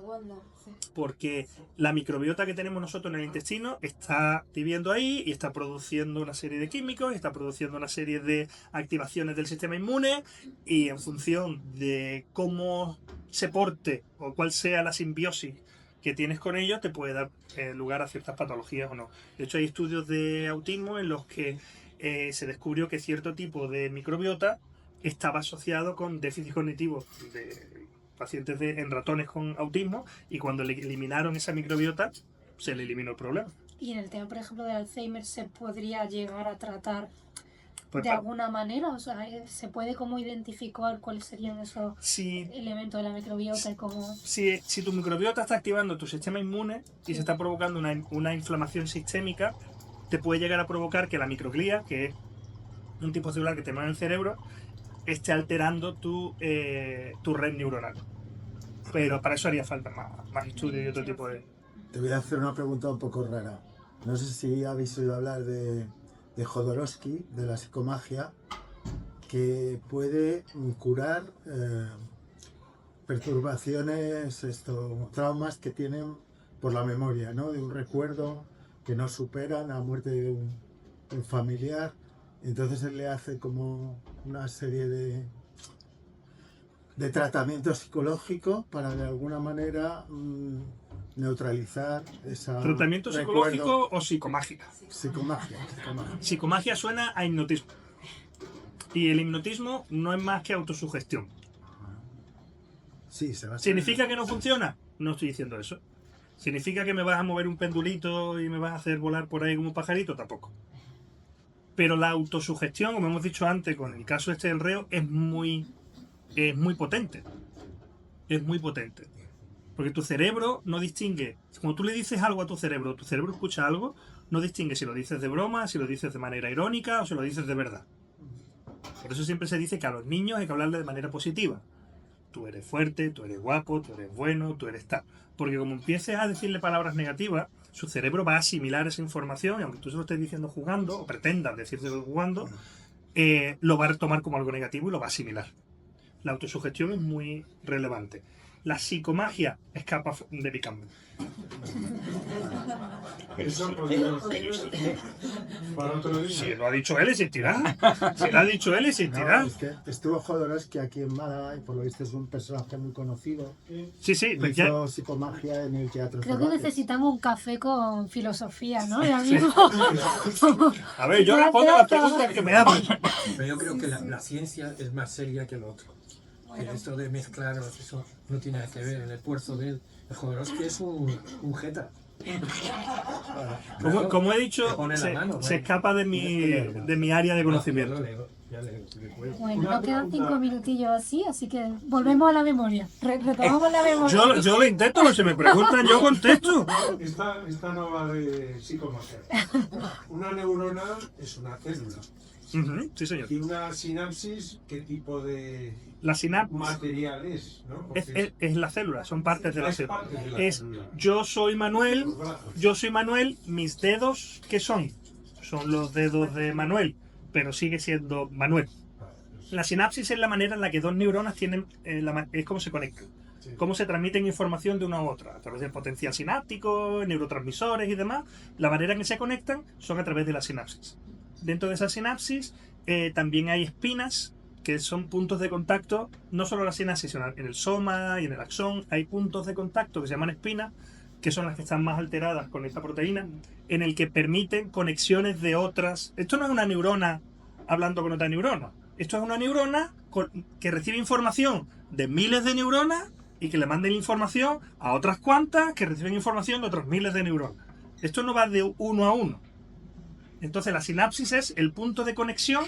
Porque la microbiota que tenemos nosotros en el intestino está viviendo ahí y está produciendo una serie de químicos, está produciendo una serie de activaciones del sistema inmune, y en función de cómo se porte o cuál sea la simbiosis que tienes con ellos, te puede dar lugar a ciertas patologías o no. De hecho, hay estudios de autismo en los que se descubrió que cierto tipo de microbiota estaba asociado con déficit cognitivo de pacientes en ratones con autismo, y cuando le eliminaron esa microbiota, se le eliminó el problema. Y en el tema, por ejemplo, del Alzheimer, ¿se podría llegar a tratar Pues de alguna manera? O sea, ¿se puede como identificar cuáles serían esos elementos de la microbiota y cómo...? Si tu microbiota está activando tu sistema inmune y se está provocando una inflamación sistémica, te puede llegar a provocar que la microglía, que es un tipo celular que tenemos en el cerebro, esté alterando tu red neuronal. Pero para eso haría falta más estudios y otro tipo de... Te voy a hacer una pregunta un poco rara. No sé si habéis oído hablar de Jodorowsky, de la psicomagia, que puede curar perturbaciones, traumas que tienen por la memoria, ¿no? De un recuerdo que no superan, a muerte de un familiar. Entonces él le hace como una serie de tratamiento psicológico para de alguna manera neutralizar esa... ¿Tratamiento psicológico o psicomágica? Psicomagia. Psicomagia suena a hipnotismo. Y el hipnotismo no es más que autosugestión. Sí, se va a... ¿Significa que no funciona? No estoy diciendo eso. ¿Significa que me vas a mover un pendulito y me vas a hacer volar por ahí como un pajarito? Tampoco. Pero la autosugestión, como hemos dicho antes con el caso del reo, es muy potente. Es muy potente. Porque tu cerebro no distingue. Cuando tú le dices algo a tu cerebro escucha algo, no distingue si lo dices de broma, si lo dices de manera irónica o si lo dices de verdad. Por eso siempre se dice que a los niños hay que hablarle de manera positiva. Tú eres fuerte, tú eres guapo, tú eres bueno, tú eres tal. Porque como empieces a decirle palabras negativas, su cerebro va a asimilar esa información y aunque tú se lo estés diciendo jugando o pretendas decírselo jugando, lo va a tomar como algo negativo y lo va a asimilar. La autosugestión es muy relevante. La psicomagia escapa de mi campo. Eso podría para otro día. Si lo ha dicho él, existirá. Si lo ha dicho él, existirá. No, es que estuvo Jodorowsky aquí en Málaga y por lo visto es un personaje muy conocido. Sí, sí. Hizo Ya... psicomagia en el Teatro Creo que Cervantes. necesitamos un café con filosofía, ¿no? Ahora mismo. A ver, yo respondo a las preguntas que me hagan. Pero yo creo que la ciencia es más seria que lo otro. Que esto de mezclarlos, eso no tiene nada que ver. El esfuerzo de él, el Jodorowsky es un jeta. Como he dicho, se escapa de mi área de conocimiento. Bueno, nos quedan 5 minutillos así que volvemos a la memoria. Retomamos la memoria. Yo lo intento, pero si me preguntan, yo contesto. Esta no va de psicomagia. Una neurona es una célula. Sí, señor. Y una sinapsis, ¿qué tipo de la sinapsis material es? ¿No? Es la célula, son partes de la célula. Parte de la célula. Yo soy Manuel, mis dedos, ¿qué son? Son los dedos de Manuel, pero sigue siendo Manuel. La sinapsis es la manera en la que dos neuronas tienen, es cómo se conectan. Cómo se transmiten información de una a otra, a través del potencial sináptico, neurotransmisores y demás. La manera en que se conectan son a través de la sinapsis. Dentro de esa sinapsis también hay espinas, que son puntos de contacto, no solo la sinapsis, sino en el soma y en el axón, hay puntos de contacto que se llaman espinas, que son las que están más alteradas con esta proteína, en el que permiten conexiones de otras. Esto no es una neurona hablando con otra neurona, esto es una neurona que recibe información de miles de neuronas y que le manden información a otras cuantas que reciben información de otros miles de neuronas. Esto no va de uno a uno. Entonces la sinapsis es el punto de conexión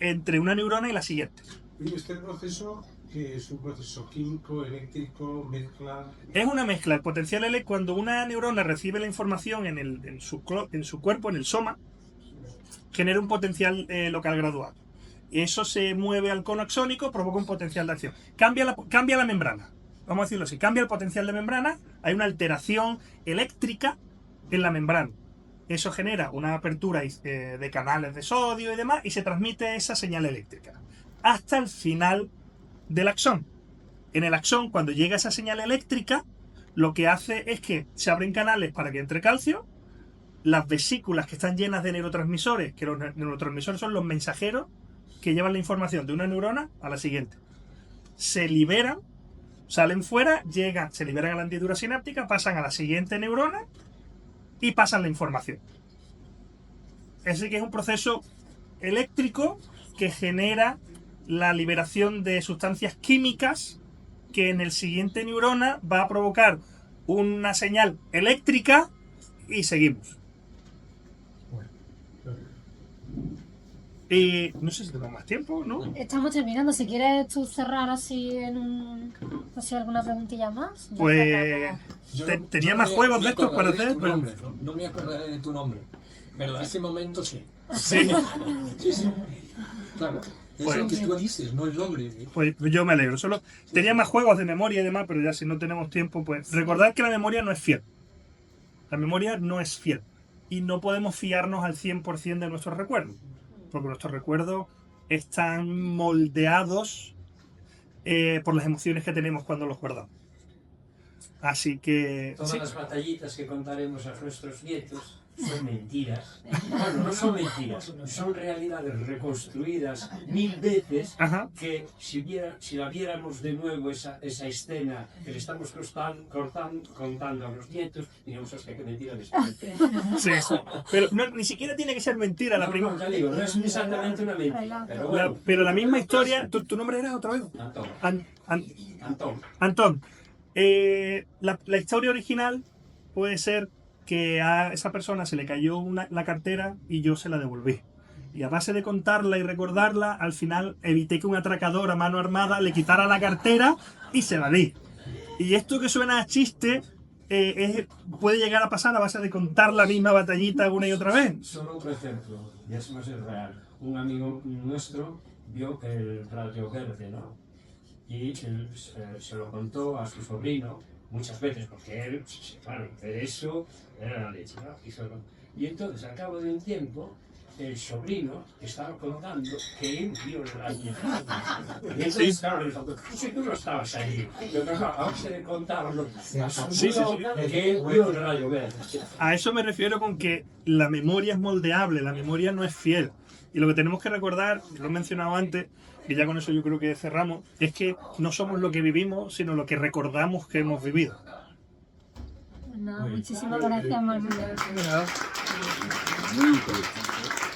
entre una neurona y la siguiente. ¿Y este proceso que es un proceso químico, eléctrico, mezcla? Es una mezcla. El potencial eléctrico, cuando una neurona recibe la información en su cuerpo, en el soma, genera un potencial local graduado. Eso se mueve al cono axónico, provoca un potencial de acción. Cambia la membrana. Vamos a decirlo así. Cambia el potencial de membrana, hay una alteración eléctrica en la membrana. Eso genera una apertura de canales de sodio y demás y se transmite esa señal eléctrica hasta el final del axón. En el axón, cuando llega esa señal eléctrica, lo que hace es que se abren canales para que entre calcio, las vesículas que están llenas de neurotransmisores, que los neurotransmisores son los mensajeros que llevan la información de una neurona a la siguiente, se liberan, salen fuera, se liberan a la hendidura sináptica, pasan a la siguiente neurona y pasan la información. Ese que es un proceso eléctrico que genera la liberación de sustancias químicas que en el siguiente neurona va a provocar una señal eléctrica y seguimos. No sé si tenemos más tiempo, ¿no? Estamos terminando. Si quieres tú cerrar así no sé, alguna preguntilla más. Pues tenía más juegos de estos para hacer, pero... No me acordaré de tu nombre, pero en ese momento sí. Sí. Sí. Claro. Es lo que tú dices, no el nombre. Pues yo me alegro. Solo tenía más juegos de memoria y demás, pero ya si no tenemos tiempo, pues recordad que la memoria no es fiel. La memoria no es fiel. Y no podemos fiarnos al 100% de nuestros recuerdos. Porque nuestros recuerdos están moldeados por las emociones que tenemos cuando los guardamos. Así que... Todas las batallitas que contaremos a nuestros nietos son mentiras. Bueno, no son mentiras, son realidades reconstruidas 1000 veces. Ajá. Que si la viéramos de nuevo esa escena que le estamos contando a los nietos, diríamos, hostia, qué mentira de Sí, pero ni siquiera tiene que ser mentira la primera. No, ya digo, no es exactamente una mentira. Pero, bueno. Pero la misma historia... ¿Tu nombre era otra vez? Antón. Antón. La historia original puede ser que a esa persona se le cayó la cartera y yo se la devolví. Y a base de contarla y recordarla, al final evité que un atracador a mano armada le quitara la cartera y se la di. Y esto que suena a chiste puede llegar a pasar a base de contar la misma batallita una y otra vez. Solo otro ejemplo, y eso no es real. Un amigo nuestro vio el rayo verde, ¿no? Y él se lo contó a su sobrino muchas veces, porque él, claro, de eso era la leche, ¿no? Y entonces, al cabo de un tiempo, el sobrino estaba contando que él vio el rayo verde. Y entonces, claro, le dijo, si tú no estabas ahí, yo ahora se le contaron que él vio el rayo verde. A eso me refiero con que la memoria es moldeable, la memoria no es fiel. Y lo que tenemos que recordar, lo he mencionado antes, y ya con eso yo creo que cerramos, es que no somos lo que vivimos, sino lo que recordamos que hemos vivido. No, muchísimas gracias, Manuel. Muy interesante.